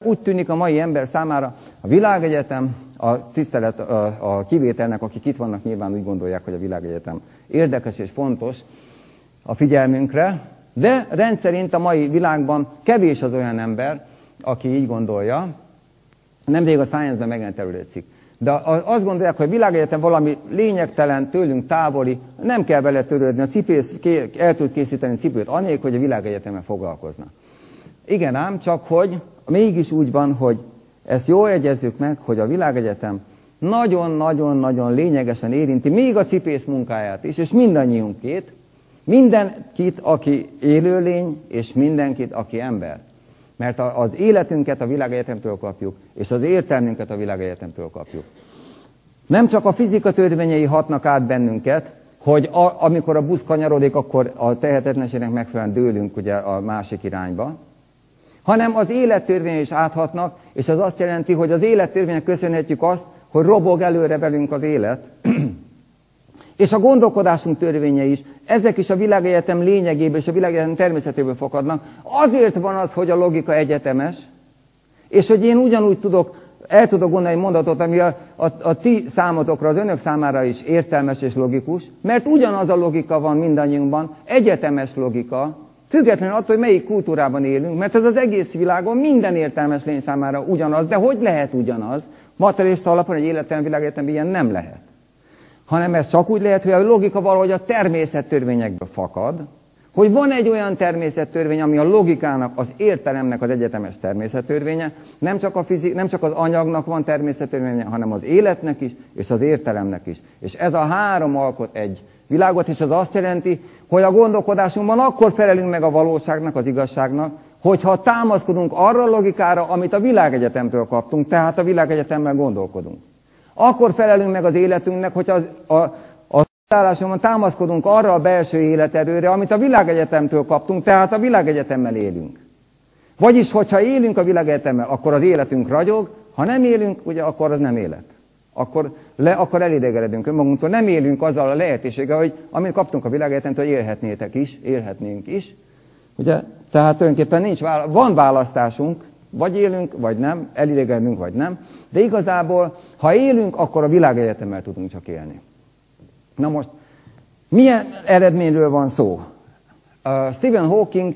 Úgy tűnik a mai ember számára a világegyetem, a tisztelet a kivételnek, akik itt vannak, nyilván úgy gondolják, hogy a világegyetem érdekes és fontos a figyelmünkre, de rendszerint a mai világban kevés az olyan ember, aki így gondolja. Nemrég a Science-ben megjelent erről egy cikk. De azt gondolják, hogy a világegyetem valami lényegtelen, tőlünk távoli, nem kell vele törődni, a cipész el tud készíteni cipőt anélkül, hogy a világegyetemmel foglalkozna. Igen ám, csak hogy mégis úgy van, hogy ezt jól jegyezzük meg, hogy a világegyetem nagyon-nagyon-nagyon lényegesen érinti még a cipész munkáját is, és mindannyiunkét, mindenkit, aki élőlény, és mindenkit, aki ember. Mert az életünket a világegyetemtől kapjuk, és az értelmünket a világegyetemtől kapjuk. Nem csak a fizika törvényei hatnak át bennünket, hogy amikor a busz kanyarodik, akkor a tehetetlenségnek megfelelően dőlünk ugye a másik irányba, hanem az élettörvényei is áthatnak, és az azt jelenti, hogy az élettörvénynek köszönhetjük azt, hogy robog előre velünk az élet. És a gondolkodásunk törvényei is, ezek is a világegyetem lényegéből és a világegyetem természetéből fakadnak. Azért van az, hogy a logika egyetemes, és hogy én ugyanúgy el tudok gondolni egy mondatot, ami a ti számotokra, az önök számára is értelmes és logikus, mert ugyanaz a logika van mindannyiunkban, egyetemes logika, függetlenül attól, hogy melyik kultúrában élünk, mert ez az egész világon minden értelmes lény számára ugyanaz, de hogy lehet ugyanaz? Materialista alapon egy élettelen világegyetemben ilyen nem lehet. Hanem ez csak úgy lehet, hogy a logika valahogy a természettörvényekből fakad, hogy van egy olyan természettörvény, ami a logikának, az értelemnek az egyetemes természettörvénye, nem csak az anyagnak van természettörvénye, hanem az életnek is, és az értelemnek is. És ez a három alkot egy világot, és az azt jelenti, hogy a gondolkodásunkban akkor felelünk meg a valóságnak, az igazságnak, hogyha támaszkodunk arra a logikára, amit a világegyetemtől kaptunk, tehát a világegyetemmel gondolkodunk. Akkor felelünk meg az életünknek, hogy a állásunkban támaszkodunk arra a belső életerőre, amit a világegyetemtől kaptunk, tehát a világegyetemmel élünk. Vagyis, hogyha élünk a világegyetemmel, akkor az életünk ragyog, ha nem élünk, ugye, akkor az nem élet. Akkor elidegenedünk önmagunktól, nem élünk azzal a lehetőséggel, hogy amit kaptunk a világegyetemtől, élhetnénk is. Ugye? Tehát tulajdonképpen van választásunk, vagy élünk, vagy nem, elidegenedünk, vagy nem, de igazából, ha élünk, akkor a világegyetemmel tudunk csak élni. Na most, milyen eredményről van szó? Stephen Hawking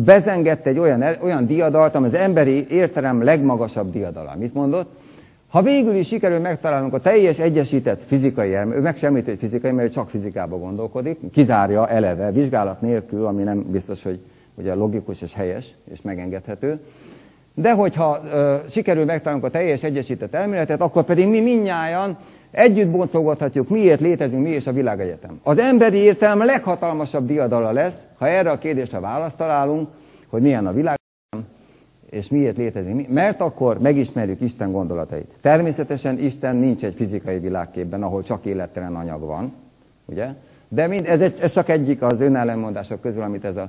bezengett egy olyan diadalt, ami az emberi értelem legmagasabb diadala. Mit mondott? Ha végül is sikerül megtalálnunk a teljes egyesített fizikai elméletet, ő meg sem említi, hogy fizikai, mert csak fizikába gondolkodik, kizárja eleve, vizsgálat nélkül, ami nem biztos, hogy ugye logikus és helyes és megengedhető. De hogyha sikerül megtalálnunk a teljes egyesített elméletet, akkor pedig mi mindnyájan együtt boncolgathatjuk, miért létezünk mi és a világegyetem. Az emberi értelem a leghatalmasabb diadala lesz, ha erre a kérdésre választ találunk, hogy milyen a világegyetem, és miért létezünk mi, mert akkor megismerjük Isten gondolatait. Természetesen Isten nincs egy fizikai világképben, ahol csak élettelen anyag van, ugye? De ez csak egyik az önellenmondások közül, amit ez a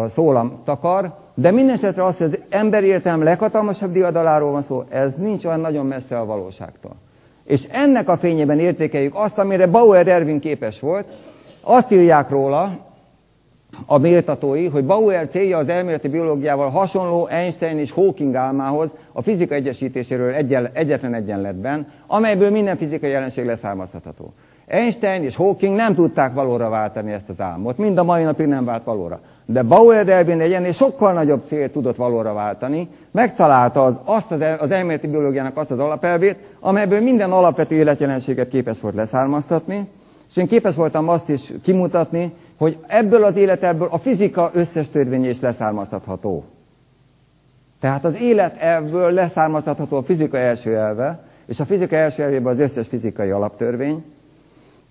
szólam takar, de mindenesetre az, hogy az emberi értelem leghatalmasabb diadaláról van szó, ez nincs olyan nagyon messze a valóságtól. És ennek a fényében értékeljük azt, amire Bauer Ervin képes volt. Azt írják róla a méltatói, hogy Bauer célja az elméleti biológiával hasonló Einstein és Hawking álmához a fizika egyesítéséről egyetlen egyenletben, amelyből minden fizikai jelenség leszármazható. Einstein és Hawking nem tudták valóra váltani ezt az álmot, mind a mai napig nem vált valóra. De Bauer Ervin egy ennél sokkal nagyobb célt tudott valóra váltani, megtalálta az elméleti biológiának azt az alapelvét, amelyből minden alapvető életjelenséget képes volt leszármaztatni, és én képes voltam azt is kimutatni, hogy ebből az életebből a fizika összes törvénye is leszármaztatható. Tehát az életelvből leszármaztatható a fizika első elve, és a fizika első elvében az összes fizikai alaptörvény.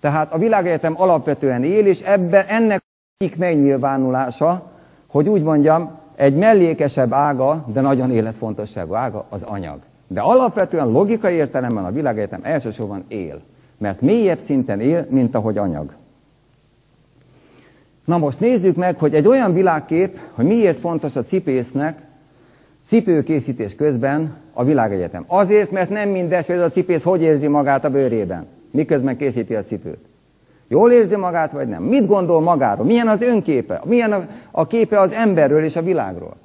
Tehát a világegyetem alapvetően él, és ennek egyik megnyilvánulása, hogy úgy mondjam, egy mellékesebb ága, de nagyon életfontosságú ága az anyag. De alapvetően logikai értelemben a világegyetem elsősorban él, mert mélyebb szinten él, mint ahogy anyag. Na most nézzük meg, hogy egy olyan világkép, hogy miért fontos a cipésznek cipőkészítés közben a világegyetem. Azért, mert nem mindegy, hogy a cipész hogy érzi magát a bőrében, miközben készíti a cipőt. Jól érzi magát, vagy nem? Mit gondol magáról? Milyen az önképe? Milyen a képe az emberről és a világról?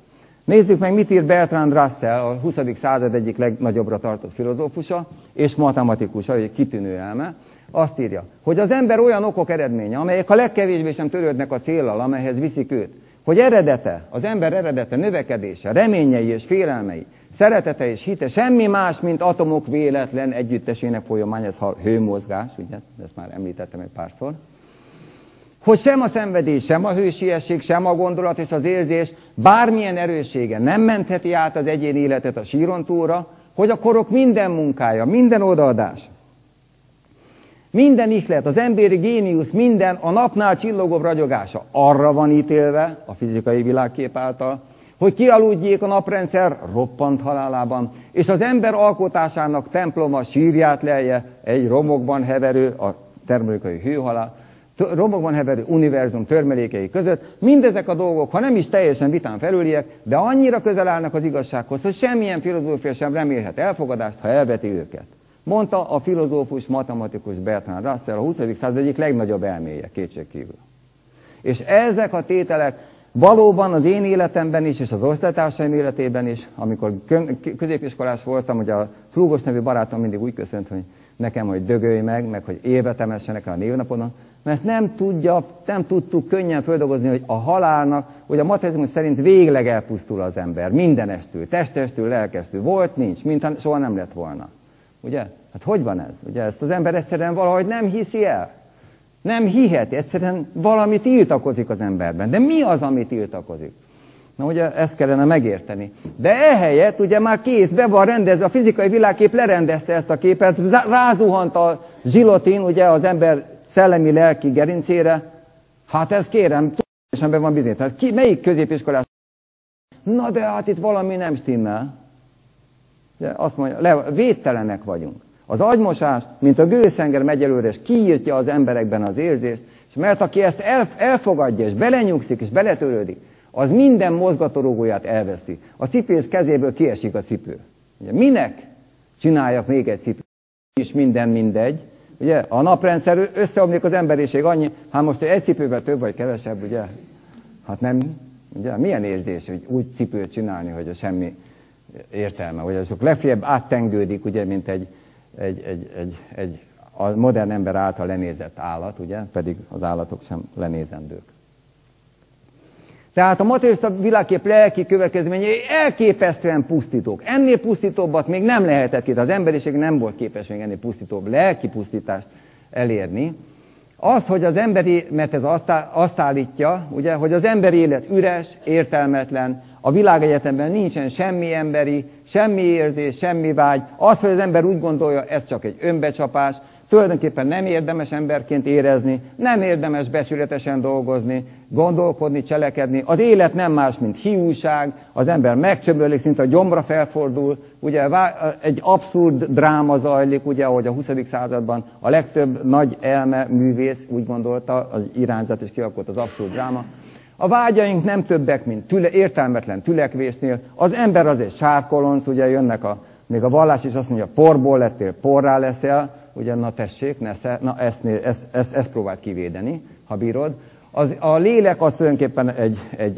Nézzük meg, mit ír Bertrand Russell, a 20. század egyik legnagyobbra tartott filozófusa és matematikusa, egy kitűnő elme. Azt írja, hogy az ember olyan okok eredménye, amelyek a legkevésbé sem törődnek a céllal, amelyhez viszik őt. Hogy az ember eredete, növekedése, reményei és félelmei, szeretete és hite, semmi más, mint atomok véletlen együttesének folyamány, ez a hőmozgás, ugye, ezt már említettem egy párszor. Hogy sem a szenvedés, sem a hősiesség, sem a gondolat és az érzés bármilyen erőssége nem mentheti át az egyén életet a síron túlra, hogy a korok minden munkája, minden odaadása, minden ihlet, az emberi géniusz, minden a napnál csillogóbb ragyogása arra van ítélve a fizikai világkép által, hogy kialudjék a naprendszer roppant halálában, és az ember alkotásának temploma sírját lelje egy romokban heverő, a termodinamikai hőhalál, romokban heverő univerzum törmelékei között. Mindezek a dolgok, ha nem is teljesen vitán felüliek, de annyira közel állnak az igazsághoz, hogy semmilyen filozófia sem remélhet elfogadást, ha elveti őket. Mondta a filozófus, matematikus Bertrand Russell, a 20. század egyik legnagyobb elméje, kétségkívül. És ezek a tételek valóban az én életemben is, és az osztálytársaim életében is, amikor középiskolás voltam, ugye a Flúgos nevű barátom mindig úgy köszönt, hogy nekem, hogy dögölj meg hogy évet emessenek el a névnapodon, mert nem tudtuk könnyen földolgozni, hogy a halálnak, hogy a materializmus szerint végleg elpusztul az ember, mindenestül, testestül, lelkestül. Volt, nincs, mintha soha nem lett volna. Ugye? Hát hogy van ez? Ugye ezt az ember egyszerűen valahogy nem hiszi el. Nem hiheti, egyszerűen valami tiltakozik az emberben. De mi az, ami tiltakozik? Na ugye ezt kellene megérteni. De ehelyett ugye már kész, be van rendezve, a fizikai világkép lerendezte ezt a képet, rázuhant a zsilotin ugye az ember szellemi lelki gerincére. Hát ez kérem, tudatosan be van bizonyítva. Hát melyik középiskolás? Na de hát itt valami nem stimmel. De azt mondja, védtelenek vagyunk. Az agymosás, mint a gőzhenger megy előre, és kiírtja az emberekben az érzést, és mert aki ezt elfogadja, és belenyugszik, és beletörődik, az minden mozgatórugóját elveszti. A cipész kezéből kiesik a cipő. Ugye, minek csináljak még egy cipőt? És minden mindegy. Ugye, a naprendszer összeomlik az emberiség annyi, hát most egy cipővel több vagy kevesebb, ugye? Hát nem, ugye, milyen érzés, hogy úgy cipőt csinálni, hogy a semmi értelme, vagy azok legfeljebb áttengődik, ugye, mint egy a modern ember által lenézett állat, ugye, pedig az állatok sem lenézendők. Tehát a materialista világkép lelki következményei elképesztően pusztítók. Ennél pusztítóbbat még nem lehetett ki, az emberiség nem volt képes még ennél pusztítóbb lelki pusztítást elérni. Az, hogy az emberi, mert ez azt állítja, ugye, hogy az emberi élet üres, értelmetlen, a világegyetemben nincsen semmi emberi, semmi érzés, semmi vágy. Az, hogy az ember úgy gondolja, ez csak egy önbecsapás, tulajdonképpen nem érdemes emberként érezni, nem érdemes becsületesen dolgozni, gondolkodni, cselekedni. Az élet nem más, mint hiúság, az ember megcsömbölik, szinte a gyomra felfordul, ugye egy abszurd dráma zajlik, ugye, ahogy a 20. században a legtöbb nagy elme művész úgy gondolta, az irányzat is kialakult az abszurd dráma. A vágyaink nem többek, mint értelmetlen tülekvésnél. Az ember az egy sárkolonc, ugye jönnek még a vallás is azt mondja, porból lettél, porrá leszel, ugye, na tessék, ezt próbáld kivédeni, ha bírod. A lélek az tulajdonképpen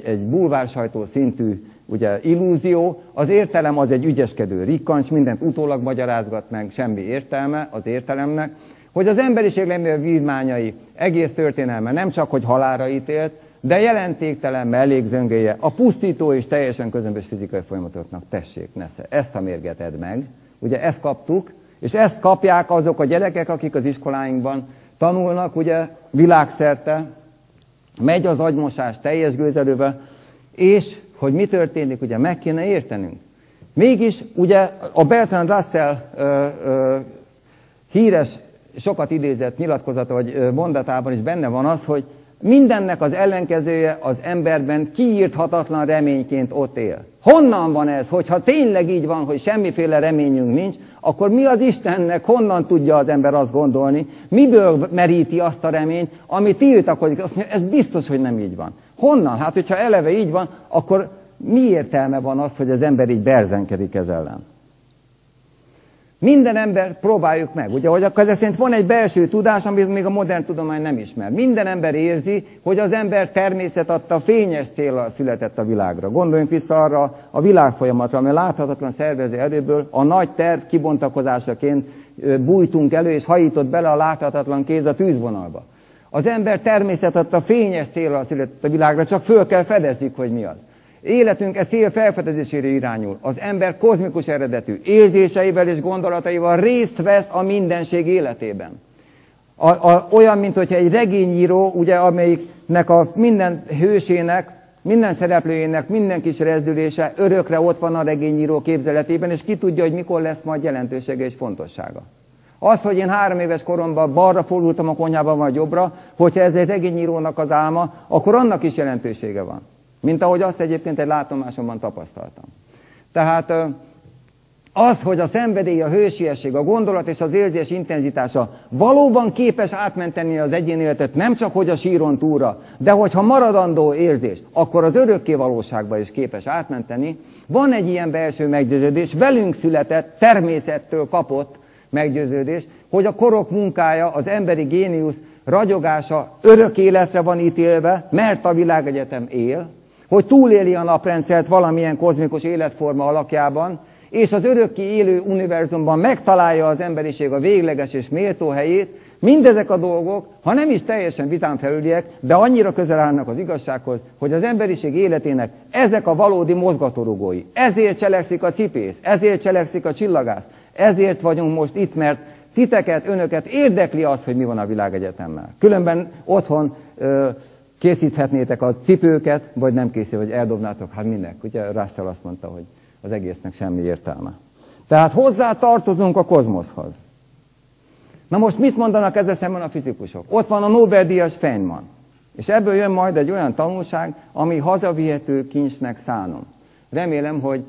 egy bulvársajtó szintű ugye, illúzió, az értelem az egy ügyeskedő rikkancs, mindent utólag magyarázgat meg, semmi értelme az értelemnek, hogy az emberiség legnagyobb vívmányai egész történelme nem csak, hogy halálra ítélt, de jelentéktelen mellékzöngéje a pusztító és teljesen közömbös fizikai folyamatoknak, tessék, nesze, ezt a mérget edd meg. Ugye ezt kaptuk, és ezt kapják azok a gyerekek, akik az iskoláinkban tanulnak, ugye világszerte, megy az agymosás teljes gőzerővel, és hogy mi történik, ugye meg kéne értenünk. Mégis ugye a Bertrand Russell híres, sokat idézett nyilatkozata vagy mondatában is benne van az, hogy mindennek az ellenkezője az emberben kiírthatatlan reményként ott él. Honnan van ez? Hogyha tényleg így van, hogy semmiféle reményünk nincs, akkor mi az Istennek, honnan tudja az ember azt gondolni, miből meríti azt a reményt, ami tiltakozik? Azt mondja, ez biztos, hogy nem így van. Honnan? Hát, hogyha eleve így van, akkor mi értelme van az, hogy az ember így berzenkedik ez ellen? Minden embert próbáljuk meg. Ugye, hogy akkor ezek szerint van egy belső tudás, amit még a modern tudomány nem ismer. Minden ember érzi, hogy az ember természet adta fényes céllal született a világra. Gondoljunk vissza arra a világfolyamatra, amely láthatatlan szervező erőből a nagy terv kibontakozásaként bújtunk elő, és hajított bele a láthatatlan kéz a tűzvonalba. Az ember természet adta fényes céllal született a világra, csak föl kell fedezzük, hogy mi az. Életünk e cél felfedezésére irányul. Az ember kozmikus eredetű, érzéseivel és gondolataival részt vesz a mindenség életében. Olyan, mint hogyha egy regényíró, ugye, amelyiknek a minden hősének, minden szereplőjének, minden kis rezdülése örökre ott van a regényíró képzeletében, és ki tudja, hogy mikor lesz majd jelentősége és fontossága. Az, hogy én 3 éves koromban balra fordultam a konyhában vagy jobbra, hogyha ez egy regényírónak az álma, akkor annak is jelentősége van. Mint ahogy azt egyébként egy látomásomban tapasztaltam. Tehát az, hogy a szenvedély, a hősiesség, a gondolat és az érzés intenzitása valóban képes átmenteni az egyén életet, nem csak hogy a síron túlra, de hogyha maradandó érzés, akkor az örökké valóságba is képes átmenteni. Van egy ilyen belső meggyőződés, velünk született, természettől kapott meggyőződés, hogy a korok munkája, az emberi géniusz ragyogása örök életre van ítélve, mert a világegyetem él, hogy túléli a naprendszert valamilyen kozmikus életforma alakjában, és az örökké élő univerzumban megtalálja az emberiség a végleges és méltó helyét. Mindezek a dolgok, ha nem is teljesen vitánfelüliek, de annyira közel állnak az igazsághoz, hogy az emberiség életének ezek a valódi mozgatórugói. Ezért cselekszik a cipész, ezért cselekszik a csillagász, ezért vagyunk most itt, mert titeket, önöket érdekli az, hogy mi van a világegyetemmel. Különben otthon készíthetnétek a cipőket, vagy nem készít, vagy eldobnátok, hát minek. Ugye Russell azt mondta, hogy az egésznek semmi értelme. Tehát hozzá tartozunk a kozmoszhoz. Na most mit mondanak ezzel szemben a fizikusok? Ott van a Nobel-díjas Feynman. És ebből jön majd egy olyan tanulság, ami hazavihető kincsnek szánom. Remélem,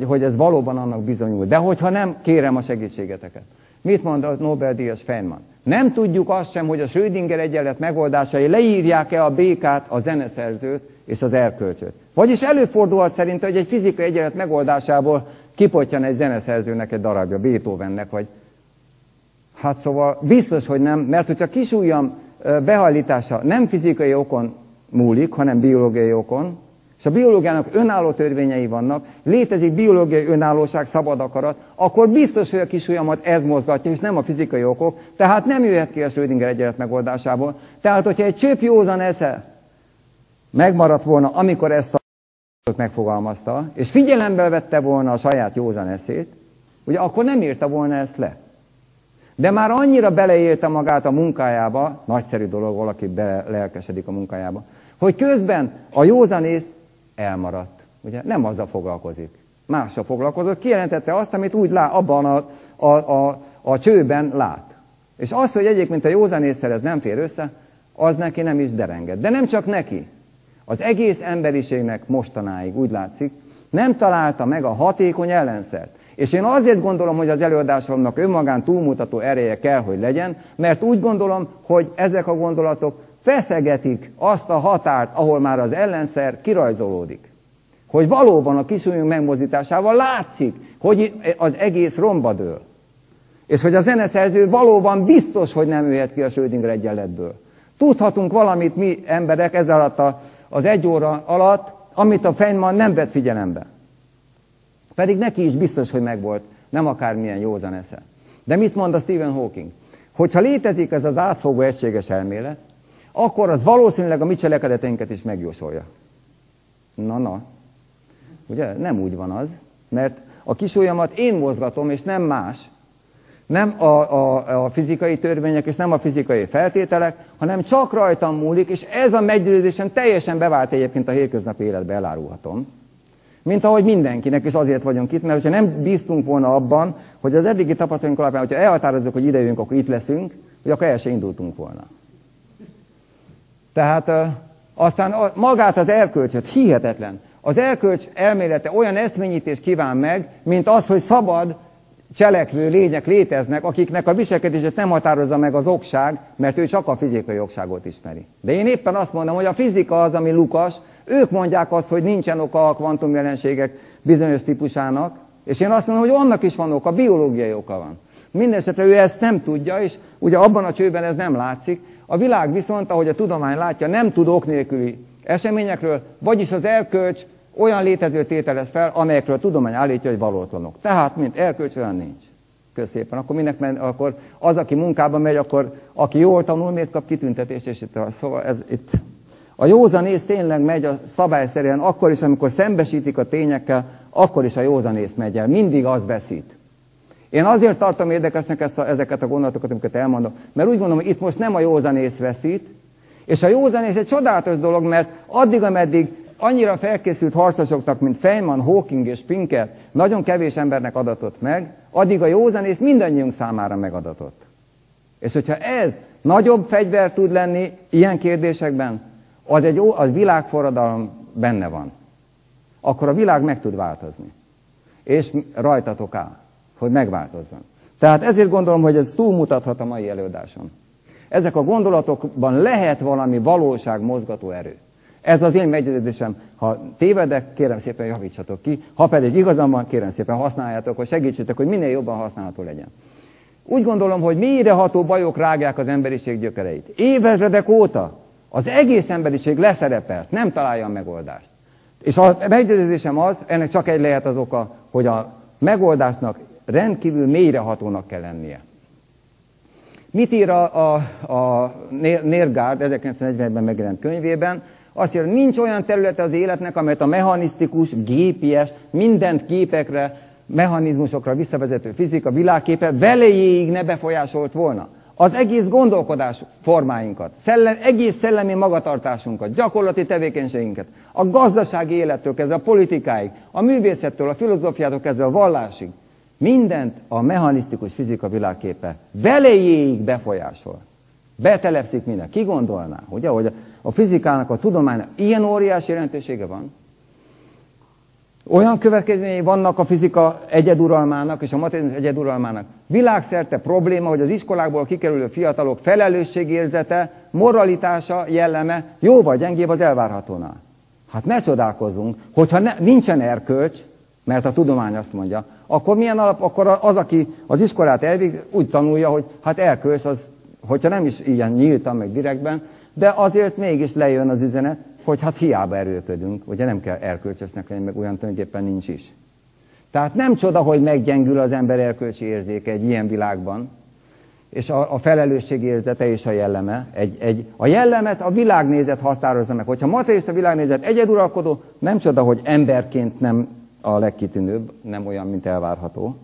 hogy ez valóban annak bizonyul. De hogyha nem, kérem a segítségeteket. Mit mond a Nobel-díjas Feynman? Nem tudjuk azt sem, hogy a Schrödinger egyenlet megoldásai leírják-e a békát, a zeneszerzőt és az erkölcsöt. Vagyis előfordulhat szerint, hogy egy fizikai egyenlet megoldásából kipottyan egy zeneszerzőnek egy darabja, Beethovennek, vagy hát szóval biztos, hogy nem, mert hogyha kisujjam behajlítása nem fizikai okon múlik, hanem biológiai okon, és a biológiának önálló törvényei vannak, létezik biológiai önállóság, szabad akarat, akkor biztos, hogy a kisujjamat ez mozgatja, és nem a fizikai okok, tehát nem jöhet ki a Schrödinger egyenlet megoldásából. Tehát, hogyha egy csöpp józan esze megmaradt volna, amikor ezt a megfogalmazta, és figyelembe vette volna a saját józan eszét, ugye akkor nem írta volna ezt le. De már annyira beleélte magát a munkájába, nagyszerű dolog, valaki belelkesedik a munkájába, hogy közben a józanész elmaradt. Ugye nem azzal foglalkozik. Mással foglalkozott, kijelentette azt, amit úgy lát, abban a csőben lát. És az, hogy egyébként a józanésszel ez nem fér össze, az neki nem is derenged. De nem csak neki. Az egész emberiségnek mostanáig úgy látszik, nem találta meg a hatékony ellenszert. És én azért gondolom, hogy az előadásomnak önmagán túlmutató ereje kell, hogy legyen, mert úgy gondolom, hogy ezek a gondolatok feszegetik azt a határt, ahol már az ellenszer kirajzolódik. Hogy valóban a kisujjunk megmozdításával látszik, hogy az egész romba dől. És hogy a zeneszerző valóban biztos, hogy nem jöhet ki a Schrödinger egyenletből. Tudhatunk valamit mi emberek ez alatt az 1 óra alatt, amit a Feynman nem vett figyelembe. Pedig neki is biztos, hogy megvolt, nem akármilyen józan esze. De mit mond a Stephen Hawking? Hogyha létezik ez az átfogó egységes elmélet, akkor az valószínűleg a mi cselekedeteinket is megjósolja. Na. Ugye nem úgy van az, mert a kisujjamat én mozgatom, és nem más. Nem a fizikai törvények, és nem a fizikai feltételek, hanem csak rajtam múlik, és ez a meggyőződésem teljesen bevált egyébként a hétköznapi életbe, elárulhatom. Mint ahogy mindenkinek, és azért vagyunk itt, mert ha nem bíztunk volna abban, hogy az eddigi tapasztalatunk alapján, hogyha elhatározzuk, hogy ide jövünk, akkor itt leszünk, hogy akkor el se indultunk volna. Tehát aztán magát az erkölcsöt, hihetetlen. Az erkölcs elmélete olyan eszményítést kíván meg, mint az, hogy szabad cselekvő lények léteznek, akiknek a viselkedését nem határozza meg az okság, mert ő csak a fizikai okságot ismeri. De én éppen azt mondom, hogy a fizika az, ami lukas, ők mondják azt, hogy nincsen oka a kvantumjelenségek bizonyos típusának, És én azt mondom, hogy annak is van oka, biológiai oka van. Mindenesetre ő ezt nem tudja, és ugye abban a csőben ez nem látszik. A világ viszont, ahogy a tudomány látja, nem tud ok nélküli eseményekről, vagyis az erkölcs olyan létező tételez fel, amelyekről a tudomány állítja, hogy valótlanok. Tehát, mint erkölcs, olyan nincs. Köszönöm szépen. Akkor az, aki munkában megy, akkor aki jól tanul, miért kap kitüntetést, és szóval itt a józanész tényleg megy a szabályszerűen, akkor is, amikor szembesítik a tényekkel, akkor is a józanész megy el. Mindig az veszít. Én azért tartom érdekesnek ezeket a gondolatokat, amiket elmondom, mert úgy gondolom, hogy itt most nem a józanész veszít, és a józanész egy csodálatos dolog, mert addig, ameddig annyira felkészült harcosoknak, mint Feynman, Hawking és Pinker, nagyon kevés embernek adatott meg, addig a józanész mindannyiunk számára megadatott. És hogyha ez nagyobb fegyver tud lenni ilyen kérdésekben, a világforradalom benne van. Akkor a világ meg tud változni. És rajtatok áll, hogy megváltozzon. Tehát ezért gondolom, hogy ez túlmutathat a mai előadáson. Ezek a gondolatokban lehet valami valóságmozgató erő. Ez az én meggyőződésem. Ha tévedek, kérem szépen javítsatok ki. Ha pedig igazam van, kérem szépen használjátok, hogy segítsetek, hogy minél jobban használható legyen. Úgy gondolom, hogy mélyreható bajok rágják az emberiség gyökereit. Évezredek óta az egész emberiség leszerepelt, nem találja a megoldást. És a meggyőződésem az, ennek csak egy lehet az oka, hogy a megoldásnak rendkívül mélyrehatónak kell lennie. Mit ír a Nergard 1940-ben megjelent könyvében? Azt írja, hogy nincs olyan területe az életnek, amelyet a mechanisztikus, gépies, mindent képekre, mechanizmusokra visszavezető fizika világképe velejéig ne befolyásolt volna. Az egész gondolkodás formáinkat, egész szellemi magatartásunkat, gyakorlati tevékenységünket, a gazdasági élettől kezdve a politikáig, a művészettől, a filozófiától kezdve a vallásig, mindent a mechanisztikus fizika világképe velejéig befolyásol. Betelepszik minden. Ki gondolná, ugye, hogy a fizikának, a tudománynak ilyen óriási jelentősége van? Olyan következményei vannak a fizika egyeduralmának és a matematika egyeduralmának. Világszerte probléma, hogy az iskolákból kikerülő fiatalok felelősségérzete, moralitása, jelleme jóval gyengébb az elvárhatónál. Hát ne csodálkozzunk, hogyha nincsen erkölcs, mert a tudomány azt mondja, akkor milyen alap, akkor az, aki az iskolát elvégzi, úgy tanulja, hogy hát erkölcs az, hogyha nem is ilyen nyíltan, meg direktben, de azért mégis lejön az üzenet, hogy hát hiába erőködünk, ugye nem kell erkölcsösnek lenni, meg olyan tulajdonképpen nincs is. Tehát nem csoda, hogy meggyengül az ember erkölcsi érzéke egy ilyen világban, és a felelősségérzete és a jelleme. A jellemet a világnézet határozza meg. Hogyha materialista világnézet egyeduralkodó, nem csoda, hogy emberként nem a legkitűnőbb, nem olyan, mint elvárható.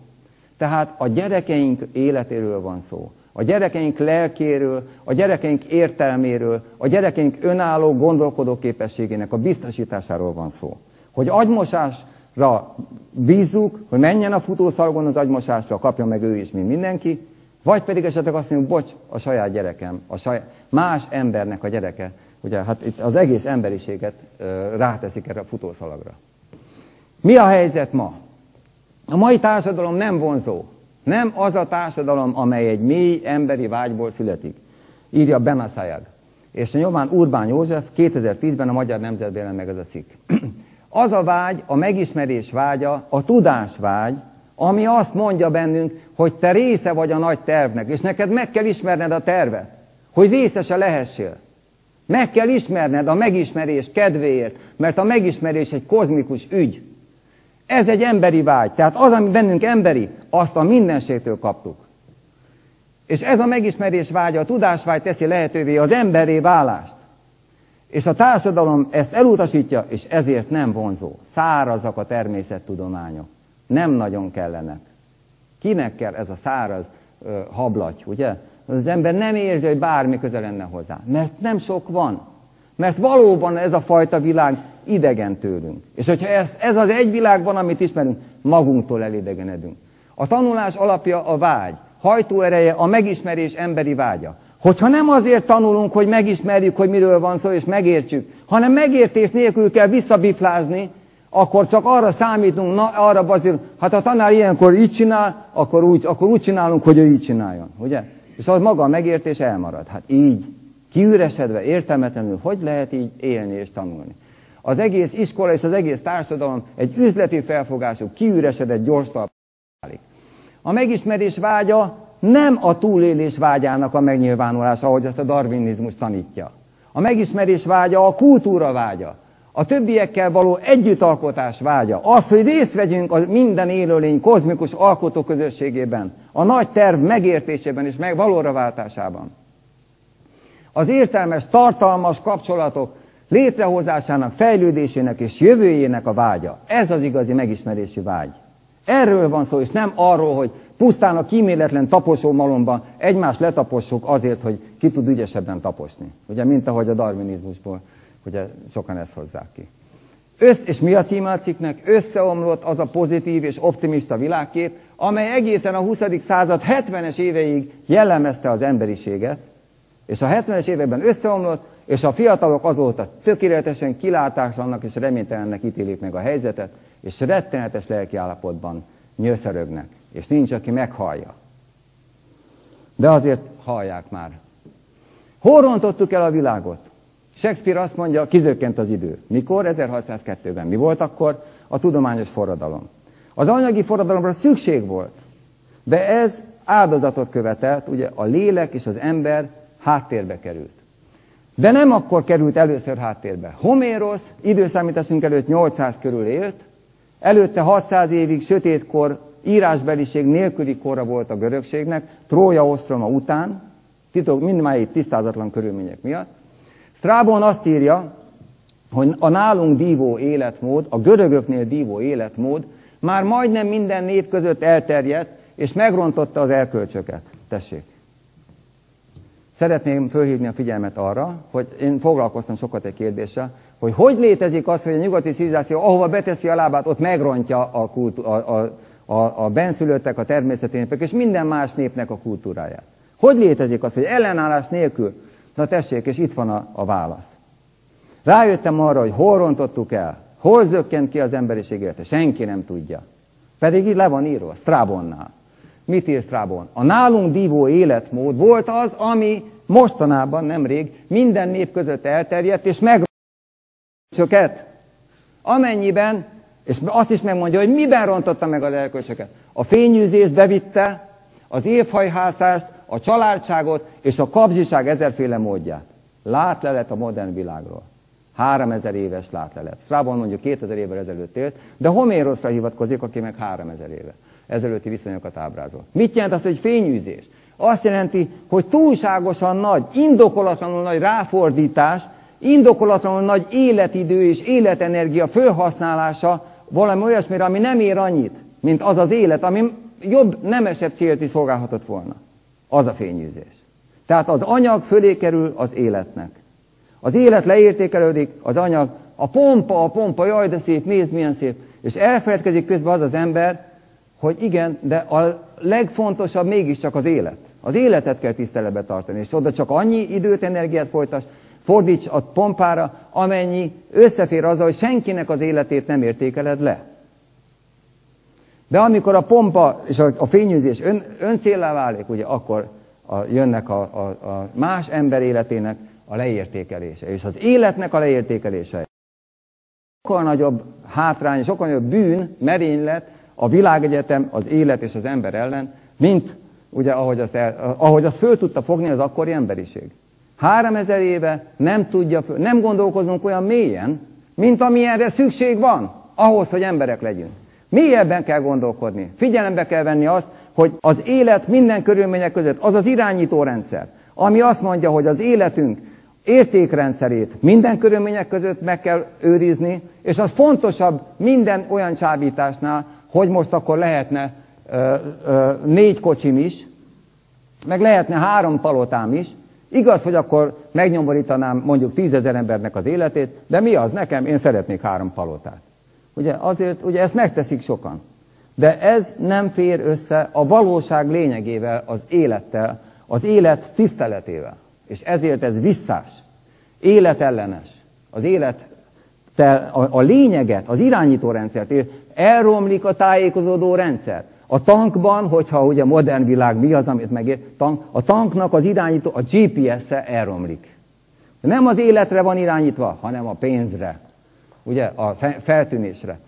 Tehát a gyerekeink életéről van szó. A gyerekeink lelkéről, a gyerekeink értelméről, a gyerekeink önálló gondolkodó képességének a biztosításáról van szó. Hogy agymosásra bízzuk, hogy menjen a futószalagon az agymosásra, kapja meg ő is, mint mindenki, vagy pedig esetleg azt mondjuk, bocs, a saját gyerekem, más embernek a gyereke, ugye hát itt az egész emberiséget ráteszik erre a futószalagra. Mi a helyzet ma? A mai társadalom nem vonzó. Nem az a társadalom, amely egy mély emberi vágyból születik. Írja Benaszajag. És nyomán Urbán József 2010-ben a Magyar Nemzetben jelent meg ez a cikk. Az a vágy, a megismerés vágya, a tudásvágy, ami azt mondja bennünk, hogy te része vagy a nagy tervnek, és neked meg kell ismerned a tervet, hogy részese lehessél. Meg kell ismerned a megismerés kedvéért, mert a megismerés egy kozmikus ügy. Ez egy emberi vágy. Tehát az, ami bennünk emberi, azt a mindenségtől kaptuk. És ez a megismerés vágya, a tudásvágy teszi lehetővé az emberré válást. És a társadalom ezt elutasítja, és ezért nem vonzó. Szárazak a természettudományok. Nem nagyon kellenek. Kinek kell ez a száraz hablaty, ugye? Az ember nem érzi, hogy bármi köze lenne hozzá. Mert nem sok van. Mert valóban ez a fajta világ idegen tőlünk. És hogyha ez az egy világ van, amit ismerünk, magunktól elidegenedünk. A tanulás alapja a vágy. Hajtóereje a megismerés emberi vágya. Hogyha nem azért tanulunk, hogy megismerjük, hogy miről van szó, és megértsük, hanem megértés nélkül kell visszabiflázni, akkor csak arra számítunk, arra bazírunk, hát a tanár ilyenkor így csinál, akkor úgy csinálunk, hogy ő így csináljon. Ugye? És az maga a megértés elmarad. Hát így, kiüresedve, értelmetlenül, hogy lehet így élni és tanulni? Az egész iskola és az egész társadalom egy üzleti felfogású, kiüresedett, gyors talpra válik. A megismerés vágya nem a túlélés vágyának a megnyilvánulása, ahogy azt a darwinizmus tanítja. A megismerés vágya a kultúra vágya. A többiekkel való együttalkotás vágya. Az, hogy részt vegyünk a minden élőlény kozmikus alkotóközösségében, a nagy terv megértésében és valóra váltásában. Az értelmes, tartalmas kapcsolatok létrehozásának, fejlődésének és jövőjének a vágya. Ez az igazi megismerési vágy. Erről van szó, és nem arról, hogy pusztán a kíméletlen taposó malomban egymást letapossuk azért, hogy ki tud ügyesebben taposni. Ugye, mint ahogy a darwinizmusból, ugye sokan ezt hozzák ki. És mi a címe a cikknek? Összeomlott az a pozitív és optimista világkép, amely egészen a 20. század 70-es éveig jellemezte az emberiséget, és a 70-es években összeomlott, és a fiatalok azóta tökéletesen kilátáslannak és reménytelennek ítélik meg a helyzetet, és rettenetes lelkiállapotban nyöszörögnek, és nincs, aki meghallja. De azért hallják már. Hol rontottuk el a világot? Shakespeare azt mondja, kizökkent az idő. Mikor? 1602-ben. Mi volt akkor? A tudományos forradalom. Az anyagi forradalomra szükség volt, de ez áldozatot követelt, ugye a lélek és az ember háttérbe került. De nem akkor került először háttérbe. Homérosz időszámításunk előtt 800 körül élt, előtte 600 évig sötétkor, írásbeliség nélküli korra volt a görögségnek, Trója ostroma után, mindmáig tisztázatlan körülmények miatt. Strabon azt írja, hogy a nálunk dívó életmód, a görögöknél dívó életmód már majdnem minden nép között elterjedt, és megrontotta az erkölcsöket. Tessék! Szeretném fölhívni a figyelmet arra, hogy én foglalkoztam sokat egy kérdéssel, hogy létezik az, hogy a nyugati civilizáció, ahova beteszi a lábát, ott megrontja a benszülöttek, a természeti népek, és minden más népnek a kultúráját. Hogy létezik az, hogy ellenállás nélkül? Na tessék, és itt van a válasz. Rájöttem arra, hogy hol rontottuk el, hol zökkent ki az emberiség élete, senki nem tudja. Pedig így le van írva, Strabonnál. Mit ír Strabon? A nálunk dívó életmód volt az, ami mostanában, nemrég minden nép között elterjedt, és erkölcsöket. Amennyiben, és azt is megmondja, hogy miben rontotta meg az erkölcsöket. A fényűzést bevitte, az évhajhászást, a családságot és a kapzsiság ezerféle módját. Látlelet a modern világról. 3000 éves látlelet. Strabon mondjuk 2000 évvel ezelőtt élt, de Homéroszra hivatkozik, aki meg 3000 éve ezelőtti viszonyokat ábrázol. Mit jelent az, hogy fényűzés? Azt jelenti, hogy túlságosan nagy, indokolatlanul nagy ráfordítás, indokolatlanul nagy életidő és életenergia felhasználása valami olyasmire, ami nem ér annyit, mint az az élet, ami jobb, nemesebb célt is szolgálhatott volna. Az a fényűzés. Tehát az anyag fölé kerül az életnek. Az élet leértékelődik, az anyag, a pompa, jaj, de szép, nézd, milyen szép. És elfeledkezik közben az az ember, hogy igen, de a legfontosabb mégiscsak az élet. Az életet kell tiszteletbe tartani, és oda csak annyi időt, energiát fordíts a pompára, amennyi összefér azzal, hogy senkinek az életét nem értékeled le. De amikor a pompa és a fényűzés öncéllá válik, ugye, akkor jönnek a más ember életének a leértékelése, és az életnek a leértékelése. Sokkal nagyobb hátrány, sokkal nagyobb bűn, merénylet a világegyetem, az élet és az ember ellen, mint ugye, ahogy azt föl tudta fogni az akkori emberiség. 3000 éve nem gondolkozunk olyan mélyen, mint amilyenre szükség van, ahhoz, hogy emberek legyünk. Mélyebben kell gondolkodni. Figyelembe kell venni azt, hogy az élet minden körülmények között az az irányítórendszer, ami azt mondja, hogy az életünk értékrendszerét minden körülmények között meg kell őrizni, és az fontosabb minden olyan csábításnál, hogy most akkor lehetne 4 kocsim is, meg lehetne 3 palotám is. Igaz, hogy akkor megnyomorítanám mondjuk 10 000 embernek az életét, de mi az nekem? Én szeretnék 3 palotát. Ugye azért, ugye ezt megteszik sokan. De ez nem fér össze a valóság lényegével, az élettel, az élet tiszteletével. És ezért ez visszás, életellenes. Az élettel a lényeget, az irányítórendszert ér, elromlik a tájékozódó rendszer. A tankban, hogyha ugye a modern világ mi az, amit megér, a tanknak az irányító, a GPS-e elromlik. Nem az életre van irányítva, hanem a pénzre. ugye, a feltűnésre,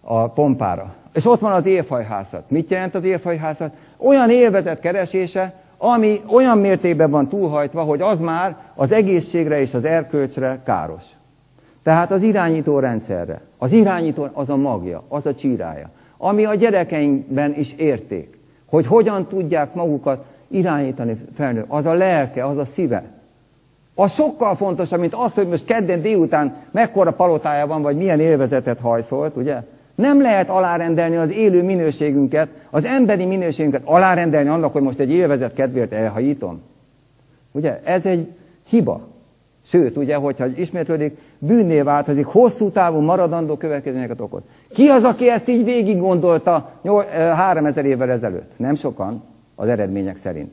a pompára. És ott van az élfajhászat. Mit jelent az élfajhászat? Olyan élvezet keresése, ami olyan mértékben van túlhajtva, hogy az már az egészségre és az erkölcsre káros. Tehát az irányító rendszerre. Az irányító az a magja, az a csírája. Ami a gyerekeinkben is érték. Hogy hogyan tudják magukat irányítani felnőtt. Az a lelke, az a szíve. Az sokkal fontosabb, mint az, hogy most kedden délután mekkora palotája van, vagy milyen élvezetet hajszolt, ugye? Nem lehet alárendelni az élő minőségünket, az emberi minőségünket alárendelni annak, hogy most egy élvezet kedvéért elhajítom. Ugye? Ez egy hiba. Sőt, ugye, hogyha ismétlődik, bűnné változik, hosszú távú maradandó következményeket okoz. Ki az, aki ezt így végig gondolta 3000 évvel ezelőtt? Nem sokan, az eredmények szerint.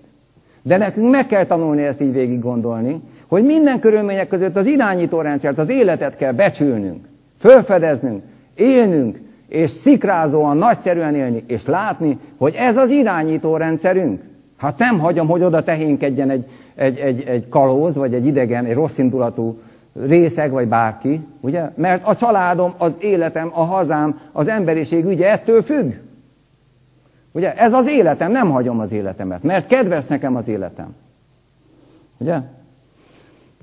De nekünk meg kell tanulni ezt így végig gondolni, hogy minden körülmények között az irányítórendszert, az életet kell becsülnünk, felfedeznünk, élnünk, és szikrázóan, nagyszerűen élni, és látni, hogy ez az irányítórendszerünk. Hát nem hagyom, hogy oda tehénkedjen egy kalóz, vagy egy idegen, egy rosszindulatú részeg, vagy bárki, ugye? Mert a családom, az életem, a hazám, az emberiség ügye ettől függ. Ugye? Ez az életem, nem hagyom az életemet, mert kedves nekem az életem. Ugye?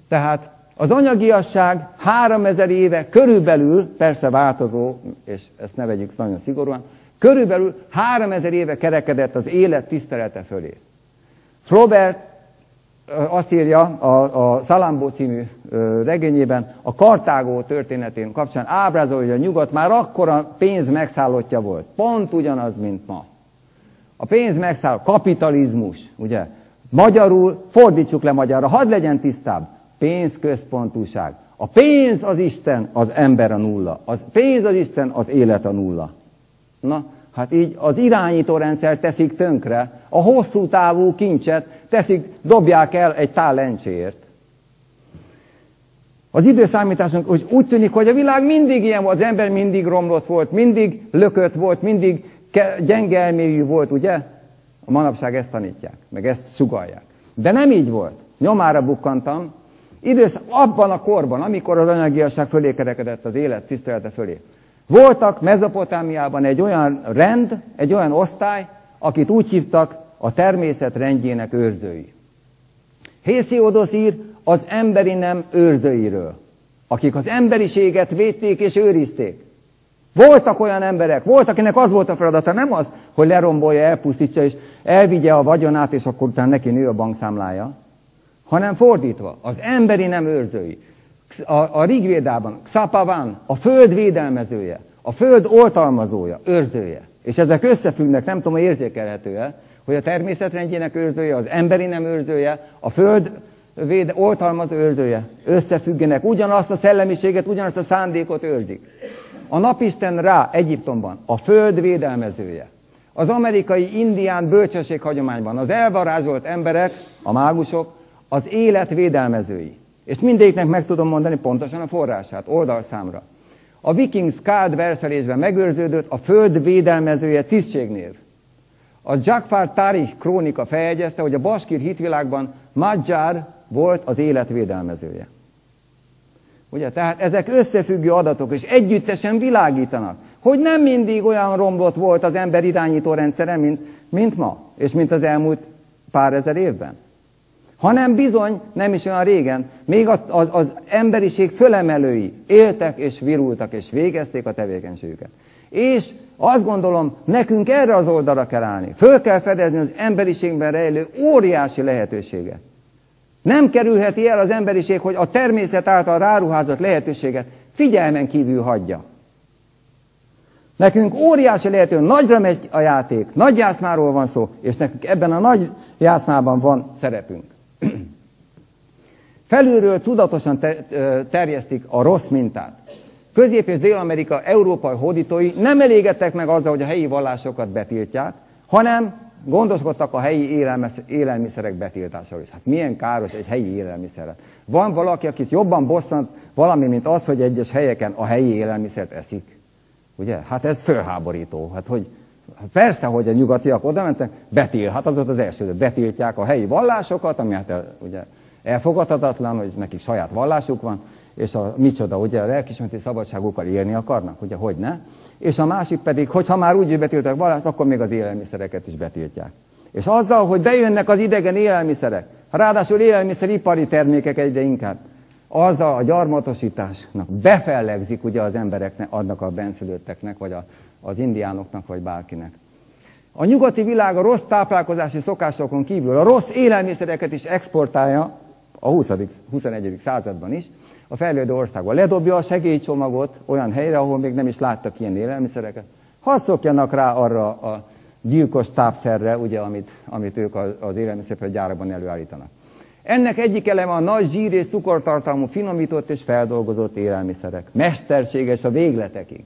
Tehát az anyagiasság 3000 éve körülbelül, persze változó, és ezt ne vegyük nagyon szigorúan, körülbelül 3000 éve kerekedett az élet tisztelete fölé. Flaubert azt írja a Salambó című regényében, a Kartágó történetén kapcsán ábrázolja, hogy a nyugat már akkora pénz megszállottja volt. Pont ugyanaz, mint ma. A pénz megszállott, kapitalizmus, ugye? Magyarul, fordítsuk le magyarra, hadd legyen tisztább. Pénzközpontúság. A pénz az Isten, az ember a nulla. A pénz az Isten, az élet a nulla. Na, hát így az irányítórendszer teszik tönkre, a hosszú távú kincset teszik, dobják el egy tál lencséért. Az időszámításunk úgy tűnik, hogy a világ mindig ilyen volt, az ember mindig romlott volt, mindig lökött volt, mindig gyenge elmélyű volt, ugye? A manapság ezt tanítják, meg ezt sugallják. De nem így volt. Nyomára bukkantam, abban a korban, amikor az anyagiasság fölé kerekedett az élet tisztelete fölé. Voltak Mezopotámiában egy olyan rend, egy olyan osztály, akit úgy hívtak a természet rendjének őrzői. Hésiódosz ír az emberi nem őrzőiről, akik az emberiséget védték és őrizték. Voltak olyan emberek, volt, akinek az volt a feladata, nem az, hogy lerombolja, elpusztítsa és elvigye a vagyonát, és akkor utána neki nő a bankszámlája, hanem fordítva, az emberi nem őrzői. A Rigvédában Xapavan, a föld védelmezője, a föld oltalmazója, őrzője. És ezek összefüggnek, nem tudom, hogy érzékelhető-e, hogy a természetrendjének őrzője, az emberi nem őrzője, a föld oltalmazó őrzője összefüggenek, ugyanazt a szellemiséget, ugyanazt a szándékot őrzik. A napisten Rá Egyiptomban a föld védelmezője. Az amerikai indián bölcsesség hagyományban az elvarázsolt emberek, a mágusok, az élet védelmezői. És mindegyiknek meg tudom mondani pontosan a forrását, oldalszámra. A viking skáld verselésben megőrződött a föld védelmezője tisztségnév. A Jafar Tarikh krónika feljegyezte, hogy a baskír hitvilágban Madzsár volt az élet védelmezője. Ugye, tehát ezek összefüggő adatok, és együttesen világítanak, hogy nem mindig olyan romlott volt az ember irányító rendszere, mint ma, és mint az elmúlt pár ezer évben. Hanem bizony, nem is olyan régen, még az emberiség fölemelői éltek és virultak, és végezték a tevékenységüket. És azt gondolom, nekünk erre az oldalra kell állni. Föl kell fedezni az emberiségben rejlő óriási lehetőséget. Nem kerülheti el az emberiség, hogy a természet által ráruházott lehetőséget figyelmen kívül hagyja. Nekünk óriási lehető, nagyra megy a játék, nagy játszmáról van szó, és nekünk ebben a nagy játszmában van szerepünk. Felülről tudatosan terjesztik a rossz mintát. Közép- és Dél-Amerika európai hódítói nem elégedtek meg azzal, hogy a helyi vallásokat betiltják, hanem gondoskodtak a helyi élelmiszerek betiltásáról is. Hát milyen káros egy helyi élelmiszeret. Van valaki, akit jobban bosszant valami, mint az, hogy egyes helyeken a helyi élelmiszert eszik. Ugye? Hát ez fölháborító. Hát persze, hogy a nyugatiak oda mentek, hát az volt az első, betiltják a helyi vallásokat, ami hát ugye elfogadhatatlan, hogy nekik saját vallásuk van, és micsoda, ugye a lelkiismereti szabadságukkal élni akarnak, ugye, hogy ne. És a másik pedig, hogy ha már úgy betiltják vallást, akkor még az élelmiszereket is betiltják. És azzal, hogy bejönnek az idegen élelmiszerek, ráadásul élelmiszeripari termékek egyre inkább, azzal a gyarmatosításnak befellegzik ugye az embereknek, adnak a benszülötteknek, vagy az indiánoknak, vagy bárkinek. A nyugati világ a rossz táplálkozási szokásokon kívül a rossz élelmiszereket is exportálja a 21. században is, a fejlődő országban. Ledobja a segélycsomagot olyan helyre, ahol még nem is láttak ilyen élelmiszereket. Hadd szokjanak rá arra a gyilkos tápszerre, ugye, amit ők az élelmiszeripari gyárakban előállítanak. Ennek egyik eleme a nagy zsír és cukortartalmú finomított és feldolgozott élelmiszerek. Mesterséges a végletekig.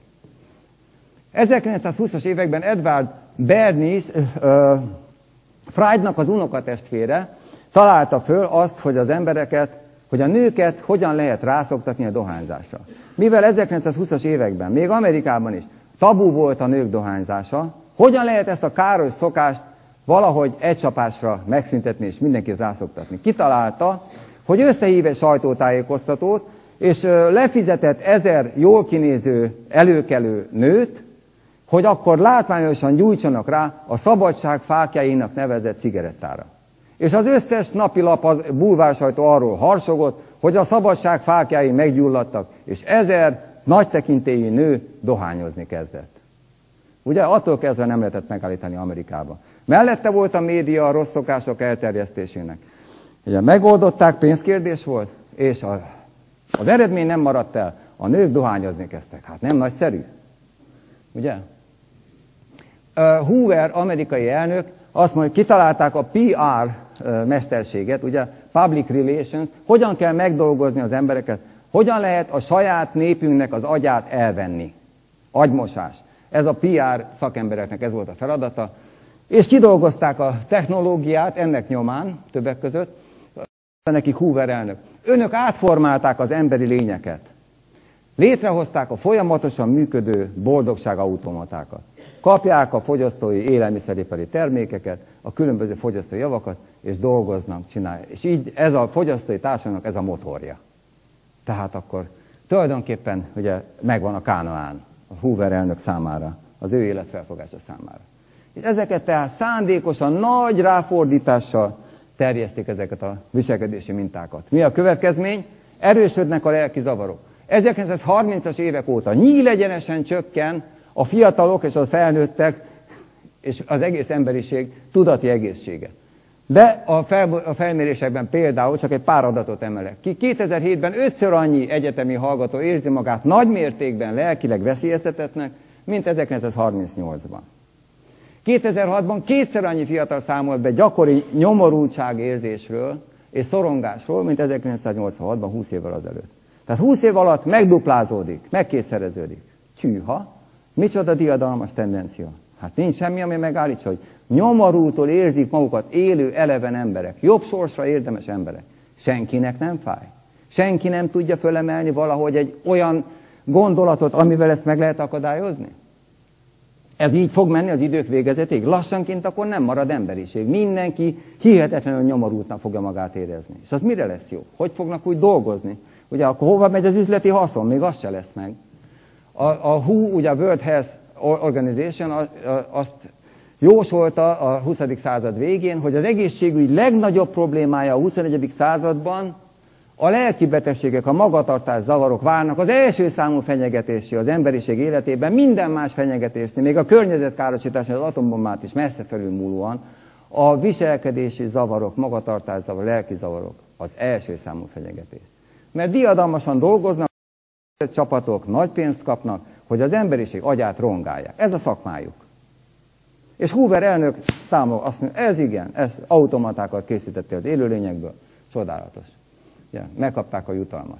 1920-as években Edward Bernays, Freudnak az unokatestvére találta föl azt, hogy az embereket, hogy a nőket hogyan lehet rászoktatni a dohányzásra. Mivel 1920-as években, még Amerikában is tabu volt a nők dohányzása, hogyan lehet ezt a káros szokást valahogy egy csapásra megszüntetni és mindenkit rászoktatni. Kitalálta, hogy összehív egy sajtótájékoztatót, és lefizetett 1000 jól kinéző, előkelő nőt, hogy akkor látványosan gyújtsanak rá a szabadság fáklyáinak nevezett cigarettára. És az összes napilap, az bulvársajtó arról harsogott, hogy a szabadság fáklyái meggyulladtak, és 1000 nagy tekintélyű nő dohányozni kezdett. Ugye attól kezdve nem lehetett megállítani Amerikába. Mellette volt a média a rossz szokások elterjesztésének. Ugye megoldották, pénzkérdés volt, és az eredmény nem maradt el. A nők dohányozni kezdtek. Hát nem nagyszerű? Ugye? Hoover, amerikai elnök, azt mondja, kitalálták a PR mesterséget, ugye, public relations, hogyan kell megdolgozni az embereket, hogyan lehet a saját népünknek az agyát elvenni. Agymosás. Ez a PR szakembereknek ez volt a feladata. És kidolgozták a technológiát ennek nyomán, többek között, nekik Hoover elnök. Önök átformálták az emberi lényeket. Létrehozták a folyamatosan működő boldogságautomatákat. Kapják a fogyasztói élelmiszeripari termékeket, a különböző fogyasztói javakat, és dolgoznak, csinálják. És így ez a fogyasztói társadalomnak ez a motorja. Tehát akkor tulajdonképpen ugye megvan a Kánaán a Hoover elnök számára, az ő életfelfogása számára. És ezeket tehát szándékosan, nagy ráfordítással terjesztik ezeket a viselkedési mintákat. Mi a következmény? Erősödnek a lelki zavarok. 1930-as évek óta nyílegyenesen csökken a fiatalok és a felnőttek és az egész emberiség tudati egészsége. De a felmérésekben például csak egy pár adatot emelek ki. 2007-ben 5-ször annyi egyetemi hallgató érzi magát nagy mértékben lelkileg veszélyeztetettnek, mint 1938-ban. 2006-ban 2-szer annyi fiatal számolt be gyakori nyomorultságérzésről és szorongásról, mint 1986-ban, 20 évvel azelőtt. Tehát 20 év alatt megduplázódik, megkétszereződik. Csűha, micsoda diadalmas tendencia. Hát nincs semmi, ami megállítsa, hogy nyomorultól érzik magukat élő, eleven emberek, jobb sorsra érdemes emberek. Senkinek nem fáj. Senki nem tudja fölemelni valahogy egy olyan gondolatot, amivel ezt meg lehet akadályozni. Ez így fog menni az idők végezetéig. Lassanként akkor nem marad emberiség. Mindenki hihetetlenül nyomorultnak fogja magát érezni. És az mire lesz jó? Hogy fognak úgy dolgozni? Ugye akkor hova megy az üzleti haszon? Még az se lesz meg. A WHO, ugye a World Health Organization azt jósolta a 20. század végén, hogy az egészségügy legnagyobb problémája a 21. században a lelki betegségek, a magatartás zavarok válnak az első számú fenyegetésé az emberiség életében, minden más fenyegetésnél, még a környezetkárosításnál, az atombombát is messze felülmúlóan, a viselkedési zavarok, magatartás zavarok, lelki zavarok az első számú fenyegetés. Mert diadalmasan dolgoznak, csapatok nagy pénzt kapnak, hogy az emberiség agyát rongálják. Ez a szakmájuk. És Hoover elnök támogat, azt mondja, ez igen, ez automatákat készítettél az élőlényekből, csodálatos. Ja, megkapták a jutalmat.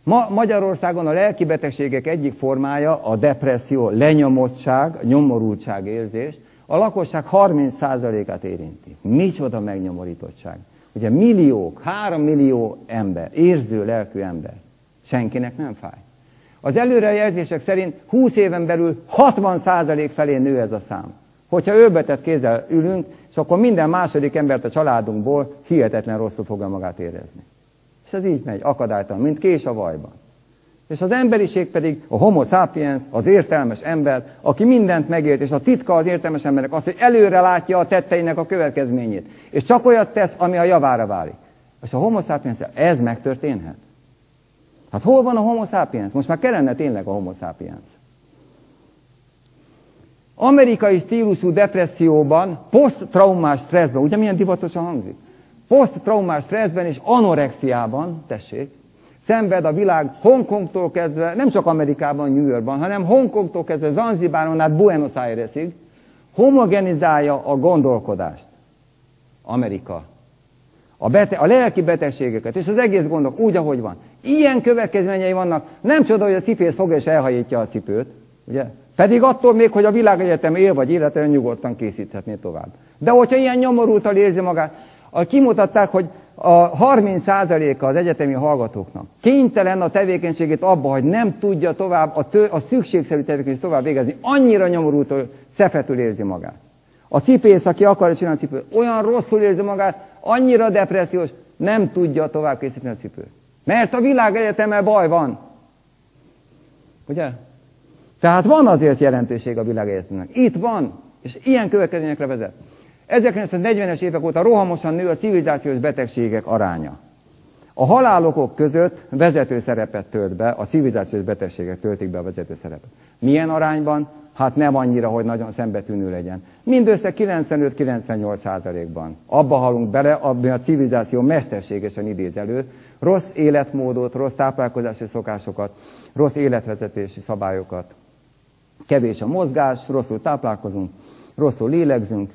Ma Magyarországon a lelki betegségek egyik formája a depresszió, lenyomottság, nyomorultságérzés. A lakosság 30%-át érinti. Micsoda megnyomorítottság. Ugye milliók, 3 millió ember, érző lelkű ember. Senkinek nem fáj. Az előrejelzések szerint 20 éven belül 60% felé nő ez a szám. Hogyha ölbetett kézzel ülünk, és akkor minden második embert a családunkból hihetetlen rosszul fogja magát érezni. És ez így megy, akadálytalan, mint kés a vajban. És az emberiség pedig a homo sapiens, az értelmes ember, aki mindent megért, és a titka az értelmes embernek az, hogy előre látja a tetteinek a következményét. És csak olyat tesz, ami a javára válik. És a homo sapiens, ez megtörténhet? Hát hol van a homo sapiens? Most már kellene tényleg a homo sapiens. Amerikai stílusú depresszióban, poszttraumás stresszben, ugye milyen divatosan hangzik? Poszttraumás stresszben és anorexiában, tessék, szenved a világ Hongkongtól kezdve, nem csak Amerikában, New Yorkban, hanem Hongkongtól kezdve Zanzibáron át Buenos Airesig, homogenizálja a gondolkodást. Amerika. A lelki betegségeket, és az egész gondok úgy, ahogy van. Ilyen következményei vannak, nem csoda, hogy a cipész fogja és elhajítja a cipőt, ugye? Pedig attól még, hogy a világegyetem él vagy életlen nyugodtan készíthetné tovább. De hogyha ilyen nyomorultal érzi magát, kimutatták, hogy a 30%-a az egyetemi hallgatóknak kénytelen a tevékenységét abba, hogy nem tudja tovább a szükségszerű tevékenységet tovább végezni, annyira nyomorultól, szefetül érzi magát. A cipész, aki akarja csinálni a cipőt, olyan rosszul érzi magát, annyira depressziós, nem tudja tovább készíteni a cipőt. Mert a világegyetemmel baj van. Ugye? Tehát van azért jelentőség a világegyetemnek. Itt van, és ilyen következményekre vezet. 1940-es évek óta rohamosan nő a civilizációs betegségek aránya. A halálokok között vezető szerepet tölt be, a civilizációs betegségek töltik be a vezető szerepet. Milyen arányban? Hát nem annyira, hogy nagyon szembetűnő legyen. Mindössze 95-98%-ban. Abba halunk bele, ami a civilizáció mesterségesen idéz elő, rossz életmódot, rossz táplálkozási szokásokat, rossz életvezetési szabályokat. Kevés a mozgás, rosszul táplálkozunk, rosszul lélegzünk,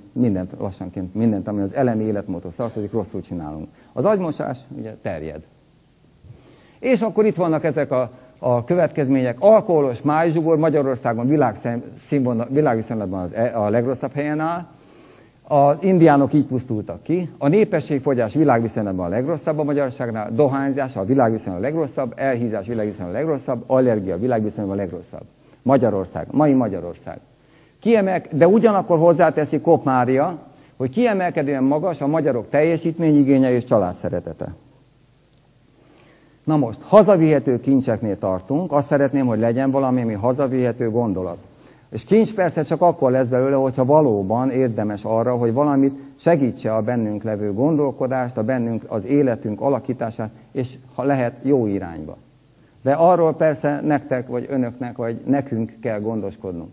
mindent, ami az elemi életmódhoz tartozik, rosszul csinálunk. Az agymosás ugye terjed. És akkor itt vannak ezek a következmények. Alkoholos májzsugor Magyarországon világviszonylatban a legrosszabb helyen áll. Az indiánok így pusztultak ki. A népességfogyás világviszonylatban a legrosszabb a Magyarországnál. Dohányzás a világviszonylatban a legrosszabb. Elhízás világviszonylatban a legrosszabb. Allergia világviszonylatban a legrosszabb. Magyarország, mai Magyarország. De ugyanakkor hozzáteszi Kopp Mária, hogy kiemelkedően magas a magyarok teljesítményigénye és családszeretete. Na most, hazavihető kincseknél tartunk, azt szeretném, hogy legyen valami, ami hazavihető gondolat. És kincs persze csak akkor lesz belőle, hogyha valóban érdemes arra, hogy valamit segítse a bennünk levő gondolkodást, az életünk alakítását, és ha lehet, jó irányba. De arról persze nektek, vagy önöknek, vagy nekünk kell gondoskodnunk.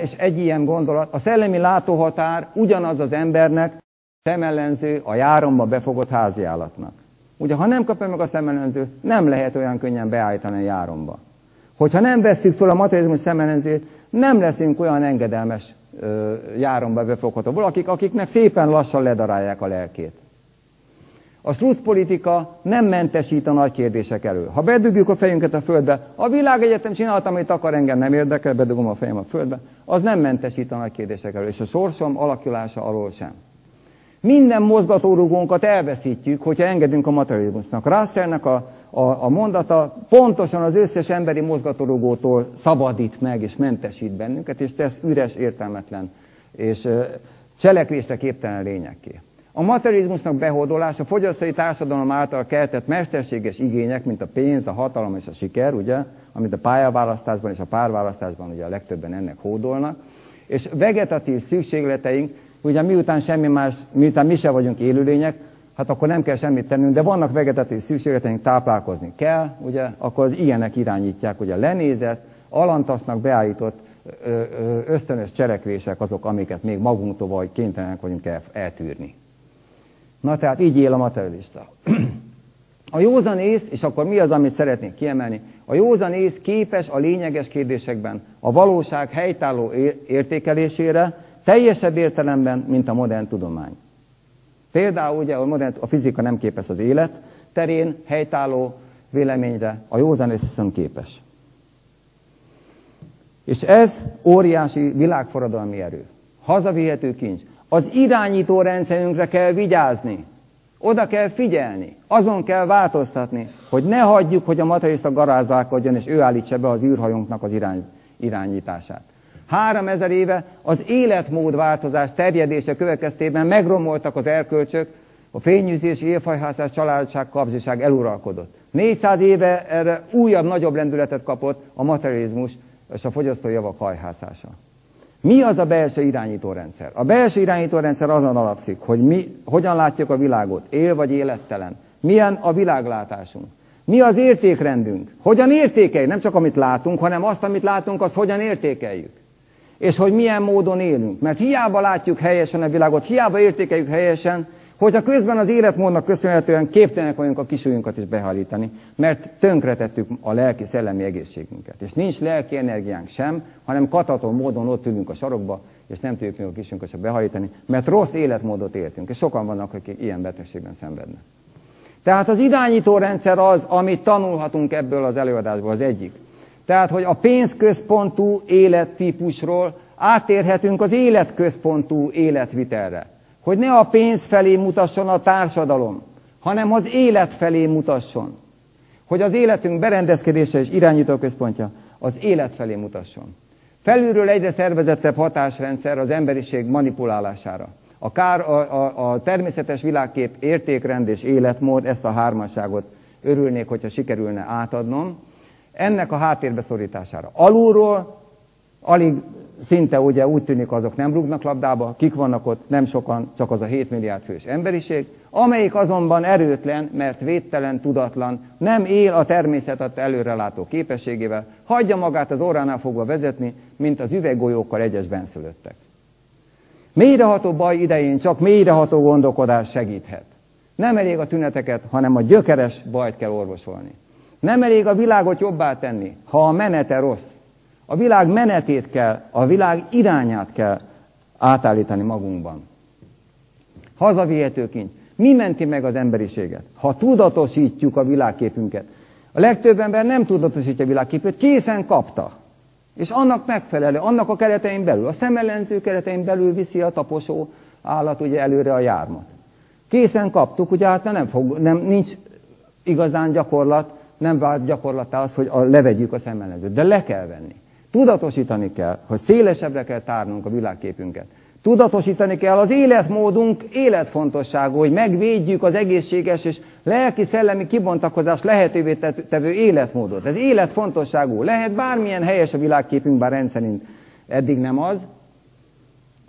És egy ilyen gondolat, a szellemi látóhatár ugyanaz az embernek, szemellenző a járomba befogott háziállatnak. Ugye, ha nem kapja meg a szemellenzőt, nem lehet olyan könnyen beállítani a járomba. Hogyha nem vesszük fel a materializmus szemellenzőt, nem leszünk olyan engedelmes járomba befogható valakik, akiknek szépen lassan ledarálják a lelkét. A struszpolitika nem mentesít a nagy kérdések elől. Ha bedugjuk a fejünket a földbe, a világegyetem csinálta, amit akar, engem nem érdekel, bedugom a fejem a földbe, az nem mentesít a nagy kérdések elől, és a sorsom alakulása alól sem. Minden mozgatórugónkat elveszítjük, hogyha engedünk a materializmusnak. Russellnek a mondata pontosan az összes emberi mozgatórugótól szabadít meg és mentesít bennünket, és tesz üres, értelmetlen és cselekvésre képtelen lényekké. A materializmusnak behódolása, a fogyasztói társadalom által keltett mesterséges igények, mint a pénz, a hatalom és a siker, ugye, amit a pályaválasztásban és a párválasztásban ugye a legtöbben ennek hódolnak, és vegetatív szükségleteink, ugye miután mi se vagyunk élőlények, hát akkor nem kell semmit tennünk, de vannak vegetatív szükségleteink, táplálkozni kell, ugye, akkor az ilyenek irányítják, ugye lenézett, alantasnak beállított ösztönös cselekvések azok, amiket még magunktól vagy kénytelenek vagyunk eltűrni. Na tehát így él a materialista. A józanész, és akkor mi az, amit szeretnék kiemelni? A józanész képes a lényeges kérdésekben a valóság helytálló értékelésére, teljesebb értelemben, mint a modern tudomány. Például ugye a fizika nem képes az élet terén helytálló véleményre, a józanész viszont képes. És ez óriási világforradalmi erő. Hazavihető kincs. Az irányító rendszerünkre kell vigyázni. Oda kell figyelni. Azon kell változtatni, hogy ne hagyjuk, hogy a materialista garázdálkodjon, és ő állítsa be az űrhajónknak az irányítását. 3000 éve az életmódváltozás terjedése következtében megromoltak az erkölcsök, A fényűzés, élfajhászás, családság, kapzsiság eluralkodott. 400 éve erre újabb, nagyobb lendületet kapott a materializmus és a fogyasztói javak hajhászása. Mi az a belső irányítórendszer? A belső irányítórendszer azon alapszik, hogy mi hogyan látjuk a világot, él vagy élettelen. Milyen a világlátásunk. Mi az értékrendünk? Hogyan értékeljük? Nem csak amit látunk, hanem azt, amit látunk, azt hogyan értékeljük. És hogy milyen módon élünk. Mert hiába látjuk helyesen a világot, hiába értékeljük helyesen, hogyha közben az életmódnak köszönhetően képtelenek vagyunk a kisujjunkat is behajlítani, mert tönkretettük a lelki-szellemi egészségünket. És nincs lelki energiánk sem, hanem kataton módon ott ülünk a sarokba, és nem tudjuk még a kisujjunkat sem behajlítani, mert rossz életmódot éltünk. És sokan vannak, akik ilyen betegségben szenvednek. Tehát az irányítórendszer az, amit tanulhatunk ebből az előadásból, az egyik. Tehát, hogy a pénzközpontú élettípusról átérhetünk az életközpontú életvitelre. Hogy ne a pénz felé mutasson a társadalom, hanem az élet felé mutasson. Hogy az életünk berendezkedése és irányítóközpontja az élet felé mutasson. Felülről egyre szervezettebb hatásrendszer az emberiség manipulálására. A természetes világkép, értékrend és életmód, ezt a hármasságot örülnék, hogyha sikerülne átadnom, ennek a háttérbe szorítására. Alulról alig szinte ugye úgy tűnik, azok nem rúgnak labdába, kik vannak ott, nem sokan, csak az a 7 milliárd fős emberiség, amelyik azonban erőtlen, mert védtelen, tudatlan, nem él a természet adta előrelátó képességével, hagyja magát az orránál fogva vezetni, mint az üveggolyókkal egyes benszülöttek. Mélyreható baj idején csak mélyreható gondolkodás segíthet. Nem elég a tüneteket, hanem a gyökeres bajt kell orvosolni. Nem elég a világot jobbá tenni, ha a menete rossz. A világ menetét kell, a világ irányát kell átállítani magunkban. Hazavihető kincs. Mi menti meg az emberiséget? Ha tudatosítjuk a világképünket. A legtöbb ember nem tudatosítja a világképét, készen kapta. És annak megfelelő, annak a keretein belül, a szemellenző keretein belül viszi a taposó állat ugye előre a jármat. Készen kaptuk, ugye hát nincs igazán gyakorlat, nem vált gyakorlattá az, hogy levegyük a szemellenzőt, de le kell venni. Tudatosítani kell, hogy szélesebbre kell tárnunk a világképünket. Tudatosítani kell az életmódunk életfontosságú, hogy megvédjük az egészséges és lelki-szellemi kibontakozás lehetővé tevő életmódot. Ez életfontosságú. Lehet bármilyen helyes a világképünk, bár rendszerint eddig nem az,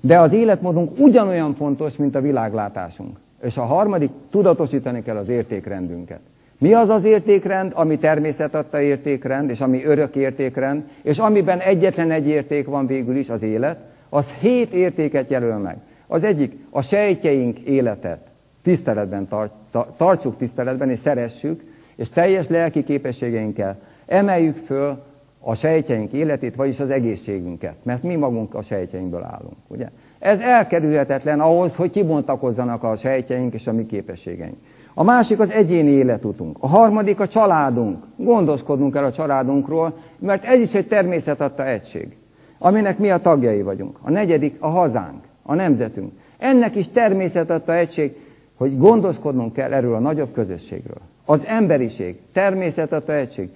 de az életmódunk ugyanolyan fontos, mint a világlátásunk. És a harmadik, tudatosítani kell az értékrendünket. Mi az az értékrend, ami természet adta értékrend, és ami örök értékrend, és amiben egyetlen egy érték van végül is, az élet, az 7 értéket jelöl meg. Az egyik, a sejtjeink életet tiszteletben tartsuk tiszteletben, és szeressük, és teljes lelki képességeinkkel emeljük föl a sejtjeink életét, vagyis az egészségünket, mert mi magunk a sejtjeinkből állunk, ugye? Ez elkerülhetetlen ahhoz, hogy kibontakozzanak a sejtjeink és a mi képességeink. A másik az egyéni életutunk. A harmadik a családunk. Gondoskodnunk kell a családunkról, mert ez is egy természet adta egység, aminek mi a tagjai vagyunk. A negyedik a hazánk, a nemzetünk. Ennek is természet adta egység, hogy gondoskodnunk kell erről a nagyobb közösségről. Az emberiség, természet adta egység.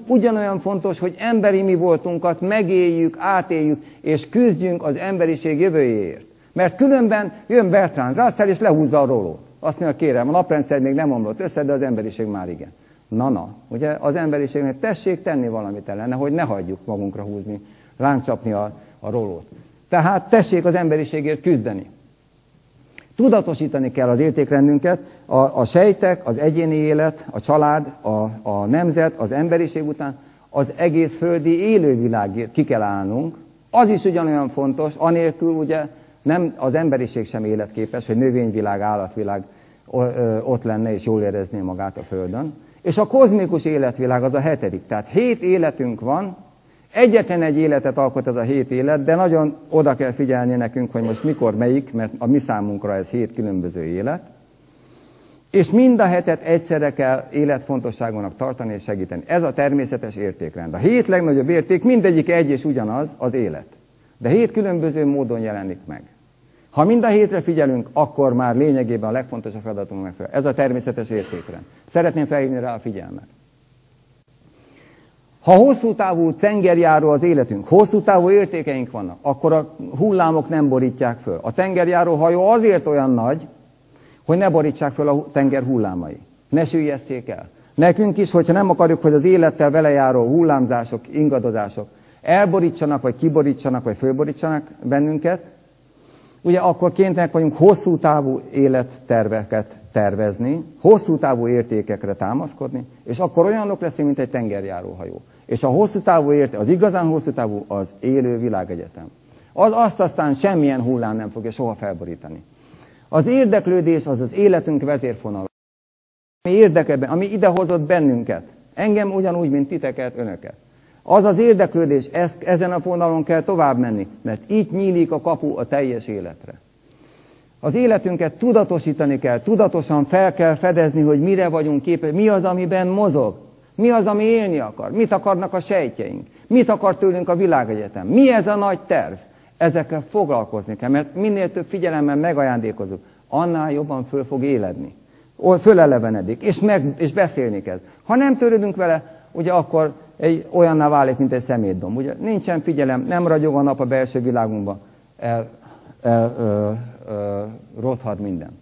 Ugyanolyan fontos, hogy emberi mi voltunkat megéljük, átéljük, és küzdjünk az emberiség jövőjéért. Mert különben jön Bertrand Russell, és lehúzza a rólót. Azt mondja, kérem, a naprendszer még nem omlott össze, de az emberiség már igen. Na, ugye az emberiségnek tessék tenni valamit ellene, hogy ne hagyjuk magunkra húzni, ránk csapni a rólót. Tehát tessék az emberiségért küzdeni. Tudatosítani kell az értékrendünket, a sejtek, az egyéni élet, a család, a nemzet, az emberiség után az egész földi élővilágért ki kell állnunk. Az is ugyanolyan fontos, anélkül ugye nem az emberiség sem életképes, hogy növényvilág, állatvilág ott lenne és jól érezné magát a Földön. És a kozmikus életvilág az a 7. Tehát 7 életünk van, egyetlen egy életet alkot ez a 7 élet, de nagyon oda kell figyelni nekünk, hogy most mikor melyik, mert a mi számunkra ez 7 különböző élet. És mind a 7-et egyszerre kell életfontosságúnak tartani és segíteni. Ez a természetes értékrend. A 7 legnagyobb érték mindegyik egy és ugyanaz, az élet. De 7 különböző módon jelenik meg. Ha mind a 7-re figyelünk, akkor már lényegében a legfontosabb feladatunk megfelel. Ez a természetes értékrend. Szeretném felhívni rá a figyelmet. Ha hosszú távú tengerjáró az életünk, hosszú távú értékeink vannak, akkor a hullámok nem borítják föl. A tengerjáró hajó azért olyan nagy, hogy ne borítsák fel a tenger hullámai. Ne süllyeszték el. Nekünk is, hogyha nem akarjuk, hogy az élettel vele járó hullámzások, ingadozások elborítsanak, vagy kiborítsanak, vagy fölborítsanak bennünket, ugye akkor kénytelenek vagyunk hosszú távú életterveket tervezni, hosszú távú értékekre támaszkodni, és akkor olyanok leszünk, mint egy tengerjáróhajó. És a hosszú távú érték, az igazán hosszú távú az élő világegyetem. Azt aztán semmilyen hullám nem fogja soha felborítani. Az érdeklődés az az életünk vezérfonala. Ami érdekében, ami idehozott bennünket. Engem ugyanúgy, mint titeket, önöket. Az az érdeklődés, ezen a vonalon kell tovább menni, mert itt nyílik a kapu a teljes életre. Az életünket tudatosítani kell, tudatosan fel kell fedezni, hogy mire vagyunk képesek, mi az, amiben mozog, mi az, ami élni akar, mit akarnak a sejtjeink, mit akar tőlünk a világegyetem, mi ez a nagy terv. Ezekkel foglalkozni kell, mert minél több figyelemmel megajándékozunk, annál jobban föl fog éledni. Fölelevenedik, és beszélni kezd. Ha nem törődünk vele, ugye akkor olyanná válik, mint egy szemétdomb. Ugye nincsen figyelem, nem ragyog a nap a belső világunkban, rothad minden.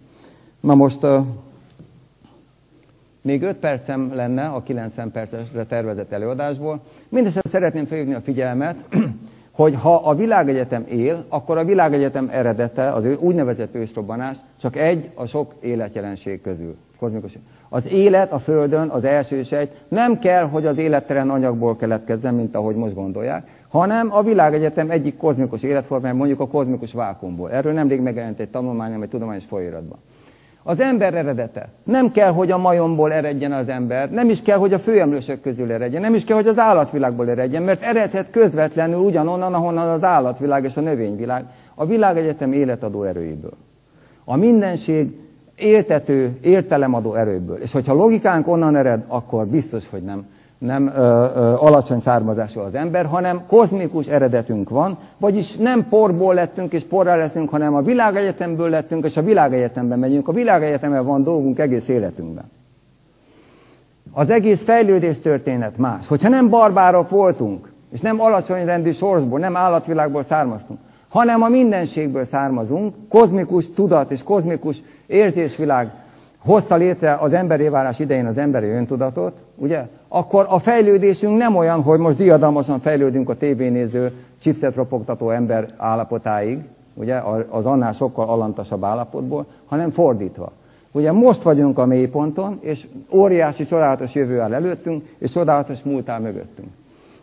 Na most még 5 percem lenne a 90 percesre tervezett előadásból. Mindesetre szeretném felhívni a figyelmet, hogy ha a világegyetem él, akkor a világegyetem eredete, az úgynevezett ősrobbanás, csak egy a sok életjelenség közül. Kozmikus. Az élet a Földön, az első sejt nem kell, hogy az élettelen anyagból keletkezzen, mint ahogy most gondolják, hanem a világegyetem egyik kozmikus életformája, mondjuk a kozmikus vákuumból. Erről nemrég megjelent egy tanulmány, egy tudományos folyóiratban. Az ember eredete. Nem kell, hogy a majomból eredjen az ember, nem is kell, hogy a főemlősök közül eredjen, nem is kell, hogy az állatvilágból eredjen, mert eredhet közvetlenül ugyanonnan, ahonnan az állatvilág és a növényvilág, a világegyetem életadó erőiből. A mindenség éltető, értelemadó erőből. És hogyha logikánk onnan ered, akkor biztos, hogy nem alacsony származású az ember, hanem kozmikus eredetünk van, vagyis nem porból lettünk és porrá leszünk, hanem a világegyetemből lettünk, és a világegyetemben megyünk. A világegyetemmel van dolgunk egész életünkben. Az egész fejlődés történet más. Hogyha nem barbárok voltunk, és nem alacsony rendű sorsból, nem állatvilágból származtunk, hanem a mindenségből származunk, kozmikus tudat és kozmikus érzésvilág hozta létre az emberi válás idején az emberi öntudatot, ugye? Akkor a fejlődésünk nem olyan, hogy most diadalmasan fejlődünk a tévénéző, chipset ropogtató ember állapotáig, ugye? Az annál sokkal alantasabb állapotból, hanem fordítva. Ugye most vagyunk a mélyponton, és óriási, csodálatos jövő áll előttünk, és csodálatos múlt áll mögöttünk.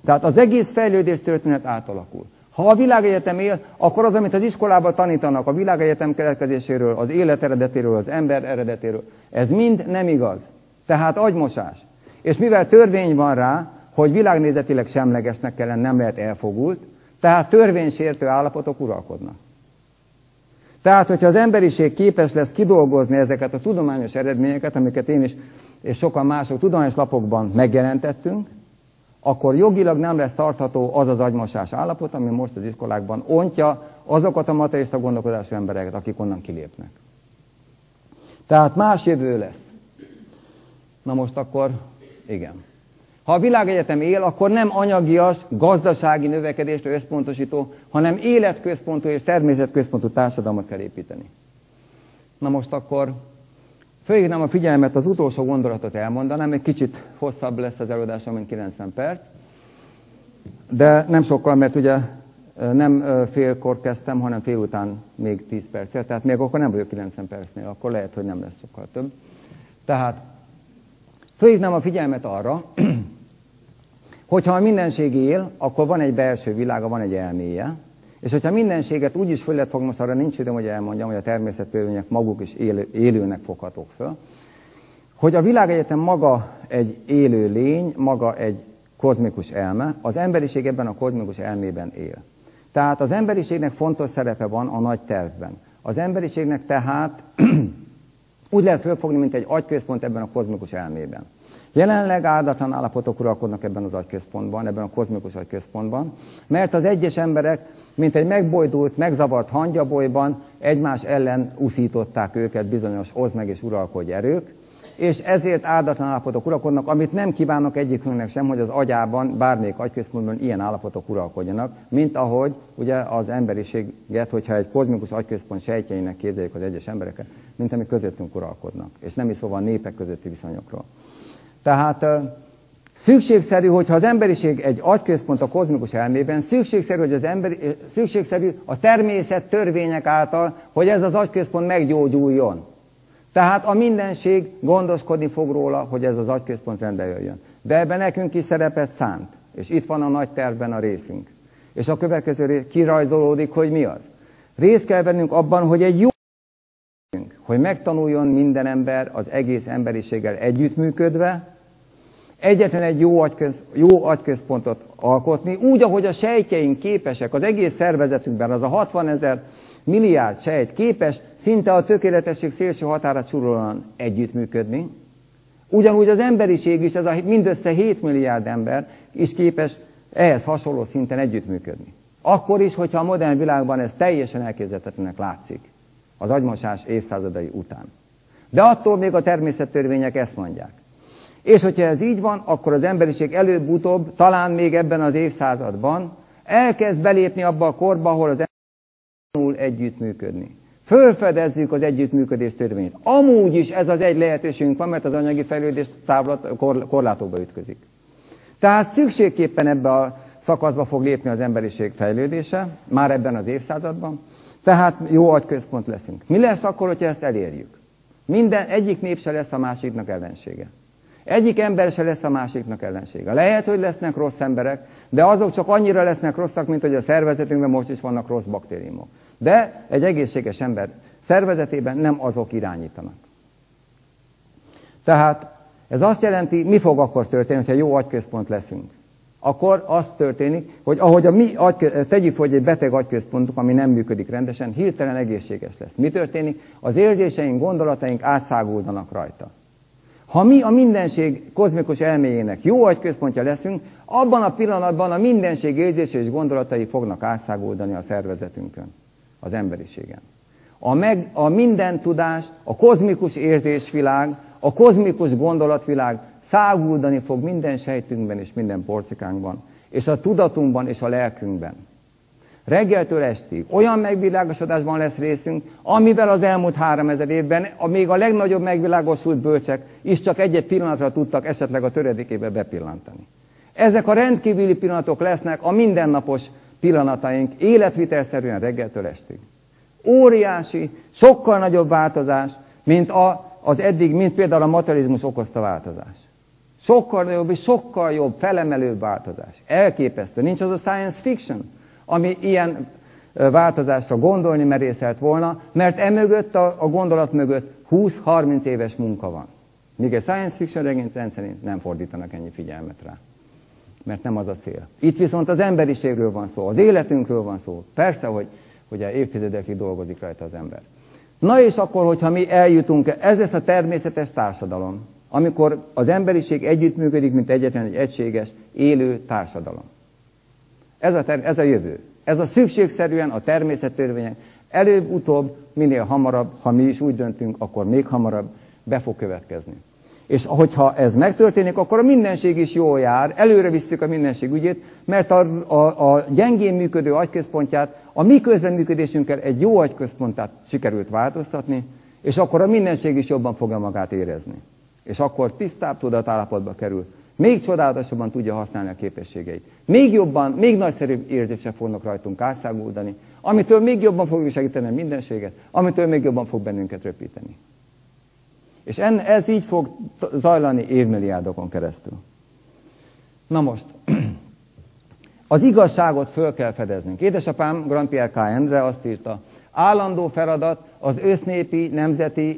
Tehát az egész fejlődés történet átalakul. Ha a világegyetem él, akkor az, amit az iskolában tanítanak a világegyetem keletkezéséről, az élet eredetéről, az ember eredetéről, ez mind nem igaz. Tehát agymosás. És mivel törvény van rá, hogy világnézetileg semlegesnek kell lenni, nem lehet elfogult, tehát törvénysértő állapotok uralkodnak. Tehát, hogyha az emberiség képes lesz kidolgozni ezeket a tudományos eredményeket, amiket én is és sokan mások tudományos lapokban megjelentettünk, akkor jogilag nem lesz tartható az az agymosás állapot, ami most az iskolákban ontja azokat a materialista gondolkodású embereket, akik onnan kilépnek. Tehát más jövő lesz. Na most akkor igen. Ha a világegyetem él, akkor nem anyagias, gazdasági növekedésre összpontosító, hanem életközpontú és természetközpontú társadalmat kell építeni. Na most akkor fölhívnám a figyelmet, az utolsó gondolatot elmondanám, egy kicsit hosszabb lesz az előadásom, mint 90 perc, de nem sokkal, mert ugye nem félkor kezdtem, hanem fél után még 10 perccel, tehát még akkor nem vagyok 90 percnél, akkor lehet, hogy nem lesz sokkal több. Tehát fölhívnám a figyelmet arra, hogyha a mindenség él, akkor van egy belső világa, van egy elméje, és hogyha mindenséget úgy is föl lehet fogni, most arra nincs időm, hogy elmondjam, hogy a természettörvények maguk is élőnek foghatók föl, hogy a világegyetem maga egy élő lény, maga egy kozmikus elme, az emberiség ebben a kozmikus elmében él. Tehát az emberiségnek fontos szerepe van a nagy tervben. Az emberiségnek tehát úgy lehet fölfogni, mint egy agyközpont ebben a kozmikus elmében. Jelenleg áldatlan állapotok uralkodnak ebben az agyközpontban, ebben a kozmikus agyközpontban, mert az egyes emberek, mint egy megbojdult, megzavart hangyabolyban egymás ellen uszították őket bizonyos oszd meg és uralkodj erők, és ezért áldatlan állapotok uralkodnak, amit nem kívánok egyikünknek sem, hogy az agyában, bármelyik agyközpontban ilyen állapotok uralkodjanak, mint ahogy ugye az emberiséget, hogyha egy kozmikus agyközpont sejtjeinek képzeljük az egyes embereket, mint ami közöttünk uralkodnak, és nem is szóval népek közötti viszonyokról. Tehát szükségszerű, hogyha az emberiség egy agyközpont a kozmikus elmében, szükségszerű a természet törvények által, hogy ez az agyközpont meggyógyuljon. Tehát a mindenség gondoskodni fog róla, hogy ez az agyközpont rendbe jöjjön. De ebben nekünk is szerepet szánt. És itt van a nagy tervben a részünk. És a következő rész kirajzolódik, hogy mi az. Részt kell vennünk abban, hogy egy jó hogy megtanuljon minden ember az egész emberiséggel együttműködve, egyetlen egy jó agyközpontot alkotni, úgy, ahogy a sejtjeink képesek, az egész szervezetünkben, az a 60 000 milliárd sejt képes szinte a tökéletesség szélső határát súrolóan együttműködni. Ugyanúgy az emberiség is, ez a mindössze 7 milliárd ember is képes ehhez hasonló szinten együttműködni. Akkor is, hogyha a modern világban ez teljesen elképzelhetetlennek látszik az agymosás évszázadai után. De attól még a természettörvények ezt mondják. És hogyha ez így van, akkor az emberiség előbb-utóbb, talán még ebben az évszázadban elkezd belépni abba a korba, ahol az ember tanul együttműködni. Fölfedezzük az együttműködés törvényét. Amúgy is ez az egy lehetőségünk van, mert az anyagi fejlődés korlátokba ütközik. Tehát szükségképpen ebbe a szakaszba fog lépni az emberiség fejlődése, már ebben az évszázadban. Tehát jó agyközpont leszünk. Mi lesz akkor, hogyha ezt elérjük? Egyik nép se lesz a másiknak ellensége. Egyik ember se lesz a másiknak ellensége. Lehet, hogy lesznek rossz emberek, de azok csak annyira lesznek rosszak, mint hogy a szervezetünkben most is vannak rossz baktériumok. De egy egészséges ember szervezetében nem azok irányítanak. Tehát ez azt jelenti, mi fog akkor történni, hogyha jó agyközpont leszünk. Akkor az történik, hogy ahogy tegyük, hogy egy beteg agyközpontunk, ami nem működik rendesen, hirtelen egészséges lesz. Mi történik? Az érzéseink, gondolataink átszáguldanak rajta. Ha mi a mindenség kozmikus elméjének jó agyközpontja leszünk, abban a pillanatban a mindenség érzése és gondolatai fognak átszáguldani a szervezetünkön, az emberiségen. A minden tudás, a kozmikus érzésvilág, a kozmikus gondolatvilág száguldani fog minden sejtünkben és minden porcikánkban, és a tudatunkban és a lelkünkben. Reggeltől estig olyan megvilágosodásban lesz részünk, amivel az elmúlt 3000 évben még a legnagyobb megvilágosult bölcsek is csak egy-egy pillanatra tudtak esetleg a töredékébe bepillantani. Ezek a rendkívüli pillanatok lesznek a mindennapos pillanataink életvitelszerűen reggeltől estig. Óriási, sokkal nagyobb változás, mint mint például a materializmus okozta változás. Sokkal nagyobb és sokkal jobb, felemelőbb változás. Elképesztő. Nincs az a science fiction, ami ilyen változásra gondolni merészelt volna, mert emögött a gondolat mögött 20-30 éves munka van. Míg egy science fiction regényt rendszerint nem fordítanak ennyi figyelmet rá. Mert nem az a cél. Itt viszont az emberiségről van szó, az életünkről van szó. Persze, hogy ugye évtizedekig dolgozik rajta az ember. Na és akkor, hogyha mi eljutunk, ez lesz a természetes társadalom, amikor az együttműködik, mint egyetlen egy egységes, élő társadalom. Ez a jövő. Ez a szükségszerűen a természettörvények előbb-utóbb, minél hamarabb, ha mi is úgy döntünk, akkor még hamarabb be fog következni. És hogyha ez megtörténik, akkor a mindenség is jól jár, előre visszük a mindenség ügyét, mert a gyengén működő agyközpontját, a mi közreműködésünkkel egy jó agyközpontát sikerült változtatni, és akkor a mindenség is jobban fogja magát érezni. És akkor tisztább tudatállapotba kerül, még csodálatosabban tudja használni a képességeit. Még jobban, még nagyszerűbb érzések fognak rajtunk átszáguldani, amitől még jobban fogjuk segíteni a mindenséget, amitől még jobban fog bennünket röpíteni. És ez így fog zajlani évmilliárdokon keresztül. Na most, az igazságot föl kell fedeznünk. Édesapám, Grand Pierre K. Endre azt írta, állandó feladat az össznépi,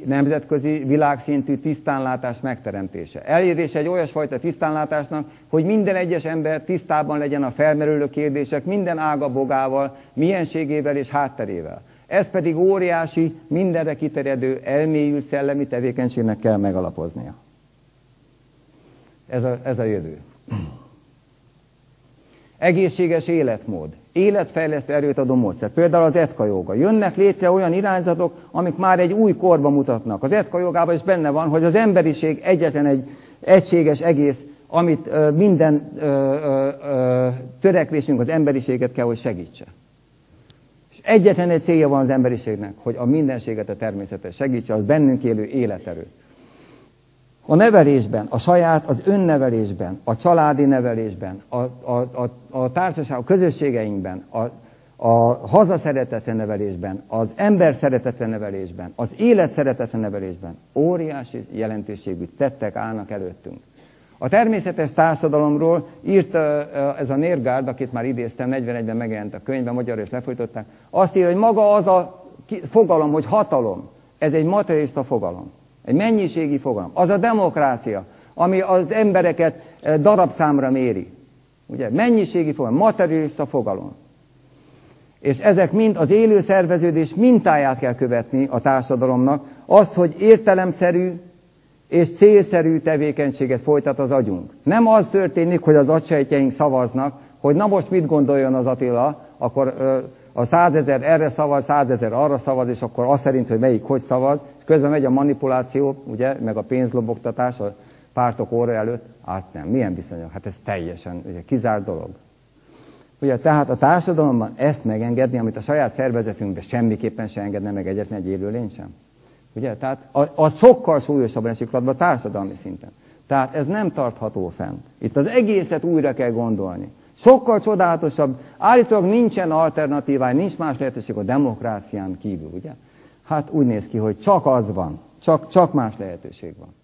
nemzetközi, világszintű tisztánlátás megteremtése. Elérése egy olyasfajta tisztánlátásnak, hogy minden egyes ember tisztában legyen a felmerülő kérdések minden ágabogával, mienségével és hátterével. Ez pedig óriási, mindenre kiterjedő, elmélyült szellemi tevékenységnek kell megalapoznia. Ez a jövő. egészséges életmód, életfejlesztő erőt adó módszer, például az etka jóga. Jönnek létre olyan irányzatok, amik már egy új korba mutatnak. Az etka jogában is benne van, hogy az emberiség egyetlen egy egységes egész, amit minden törekvésünk az emberiséget kell, hogy segítse. És egyetlen egy célja van az emberiségnek, hogy a mindenséget, a természetet segítse, az bennünk élő életerő. A nevelésben, a saját, az önnevelésben, a családi nevelésben, a társaság, a közösségeinkben, a hazaszeretetre nevelésben, az ember szeretetre nevelésben, az élet szeretetre nevelésben óriási jelentőségű tettek állnak előttünk. A természetes társadalomról írt ez a Nergard, akit már idéztem, 41-ben megjelent a könyvben, magyarul is lefolytották, azt írja, hogy maga az a fogalom, hogy hatalom, ez egy materialista fogalom, egy mennyiségi fogalom. Az a demokrácia, ami az embereket darabszámra méri. Ugye? Mennyiségi fogalom, materialista fogalom. És ezek mind az élő szerveződés mintáját kell követni a társadalomnak, az, hogy értelemszerű és célszerű tevékenységet folytat az agyunk. Nem az történik, hogy az agysejtjeink szavaznak, hogy na most mit gondoljon az Attila, akkor a 100 000 erre szavaz, 100 000 arra szavaz, és akkor az szerint, hogy melyik hogy szavaz, és közben megy a manipuláció, ugye, meg a pénzlobogtatás a pártok óra előtt. Hát nem, milyen viszonyok? Hát ez teljesen ugye, kizárt dolog. Ugye, tehát a társadalomban ezt megengedni, amit a saját szervezetünkben semmiképpen se engedne meg egyetlen egy élőlény sem. Ugye? Tehát az sokkal súlyosabban esik latba társadalmi szinten. Tehát ez nem tartható fent. Itt az egészet újra kell gondolni. Sokkal csodálatosabb, állítólag nincsen alternatívája, nincs más lehetőség a demokrácián kívül, ugye? Hát úgy néz ki, hogy csak az van, csak más lehetőség van.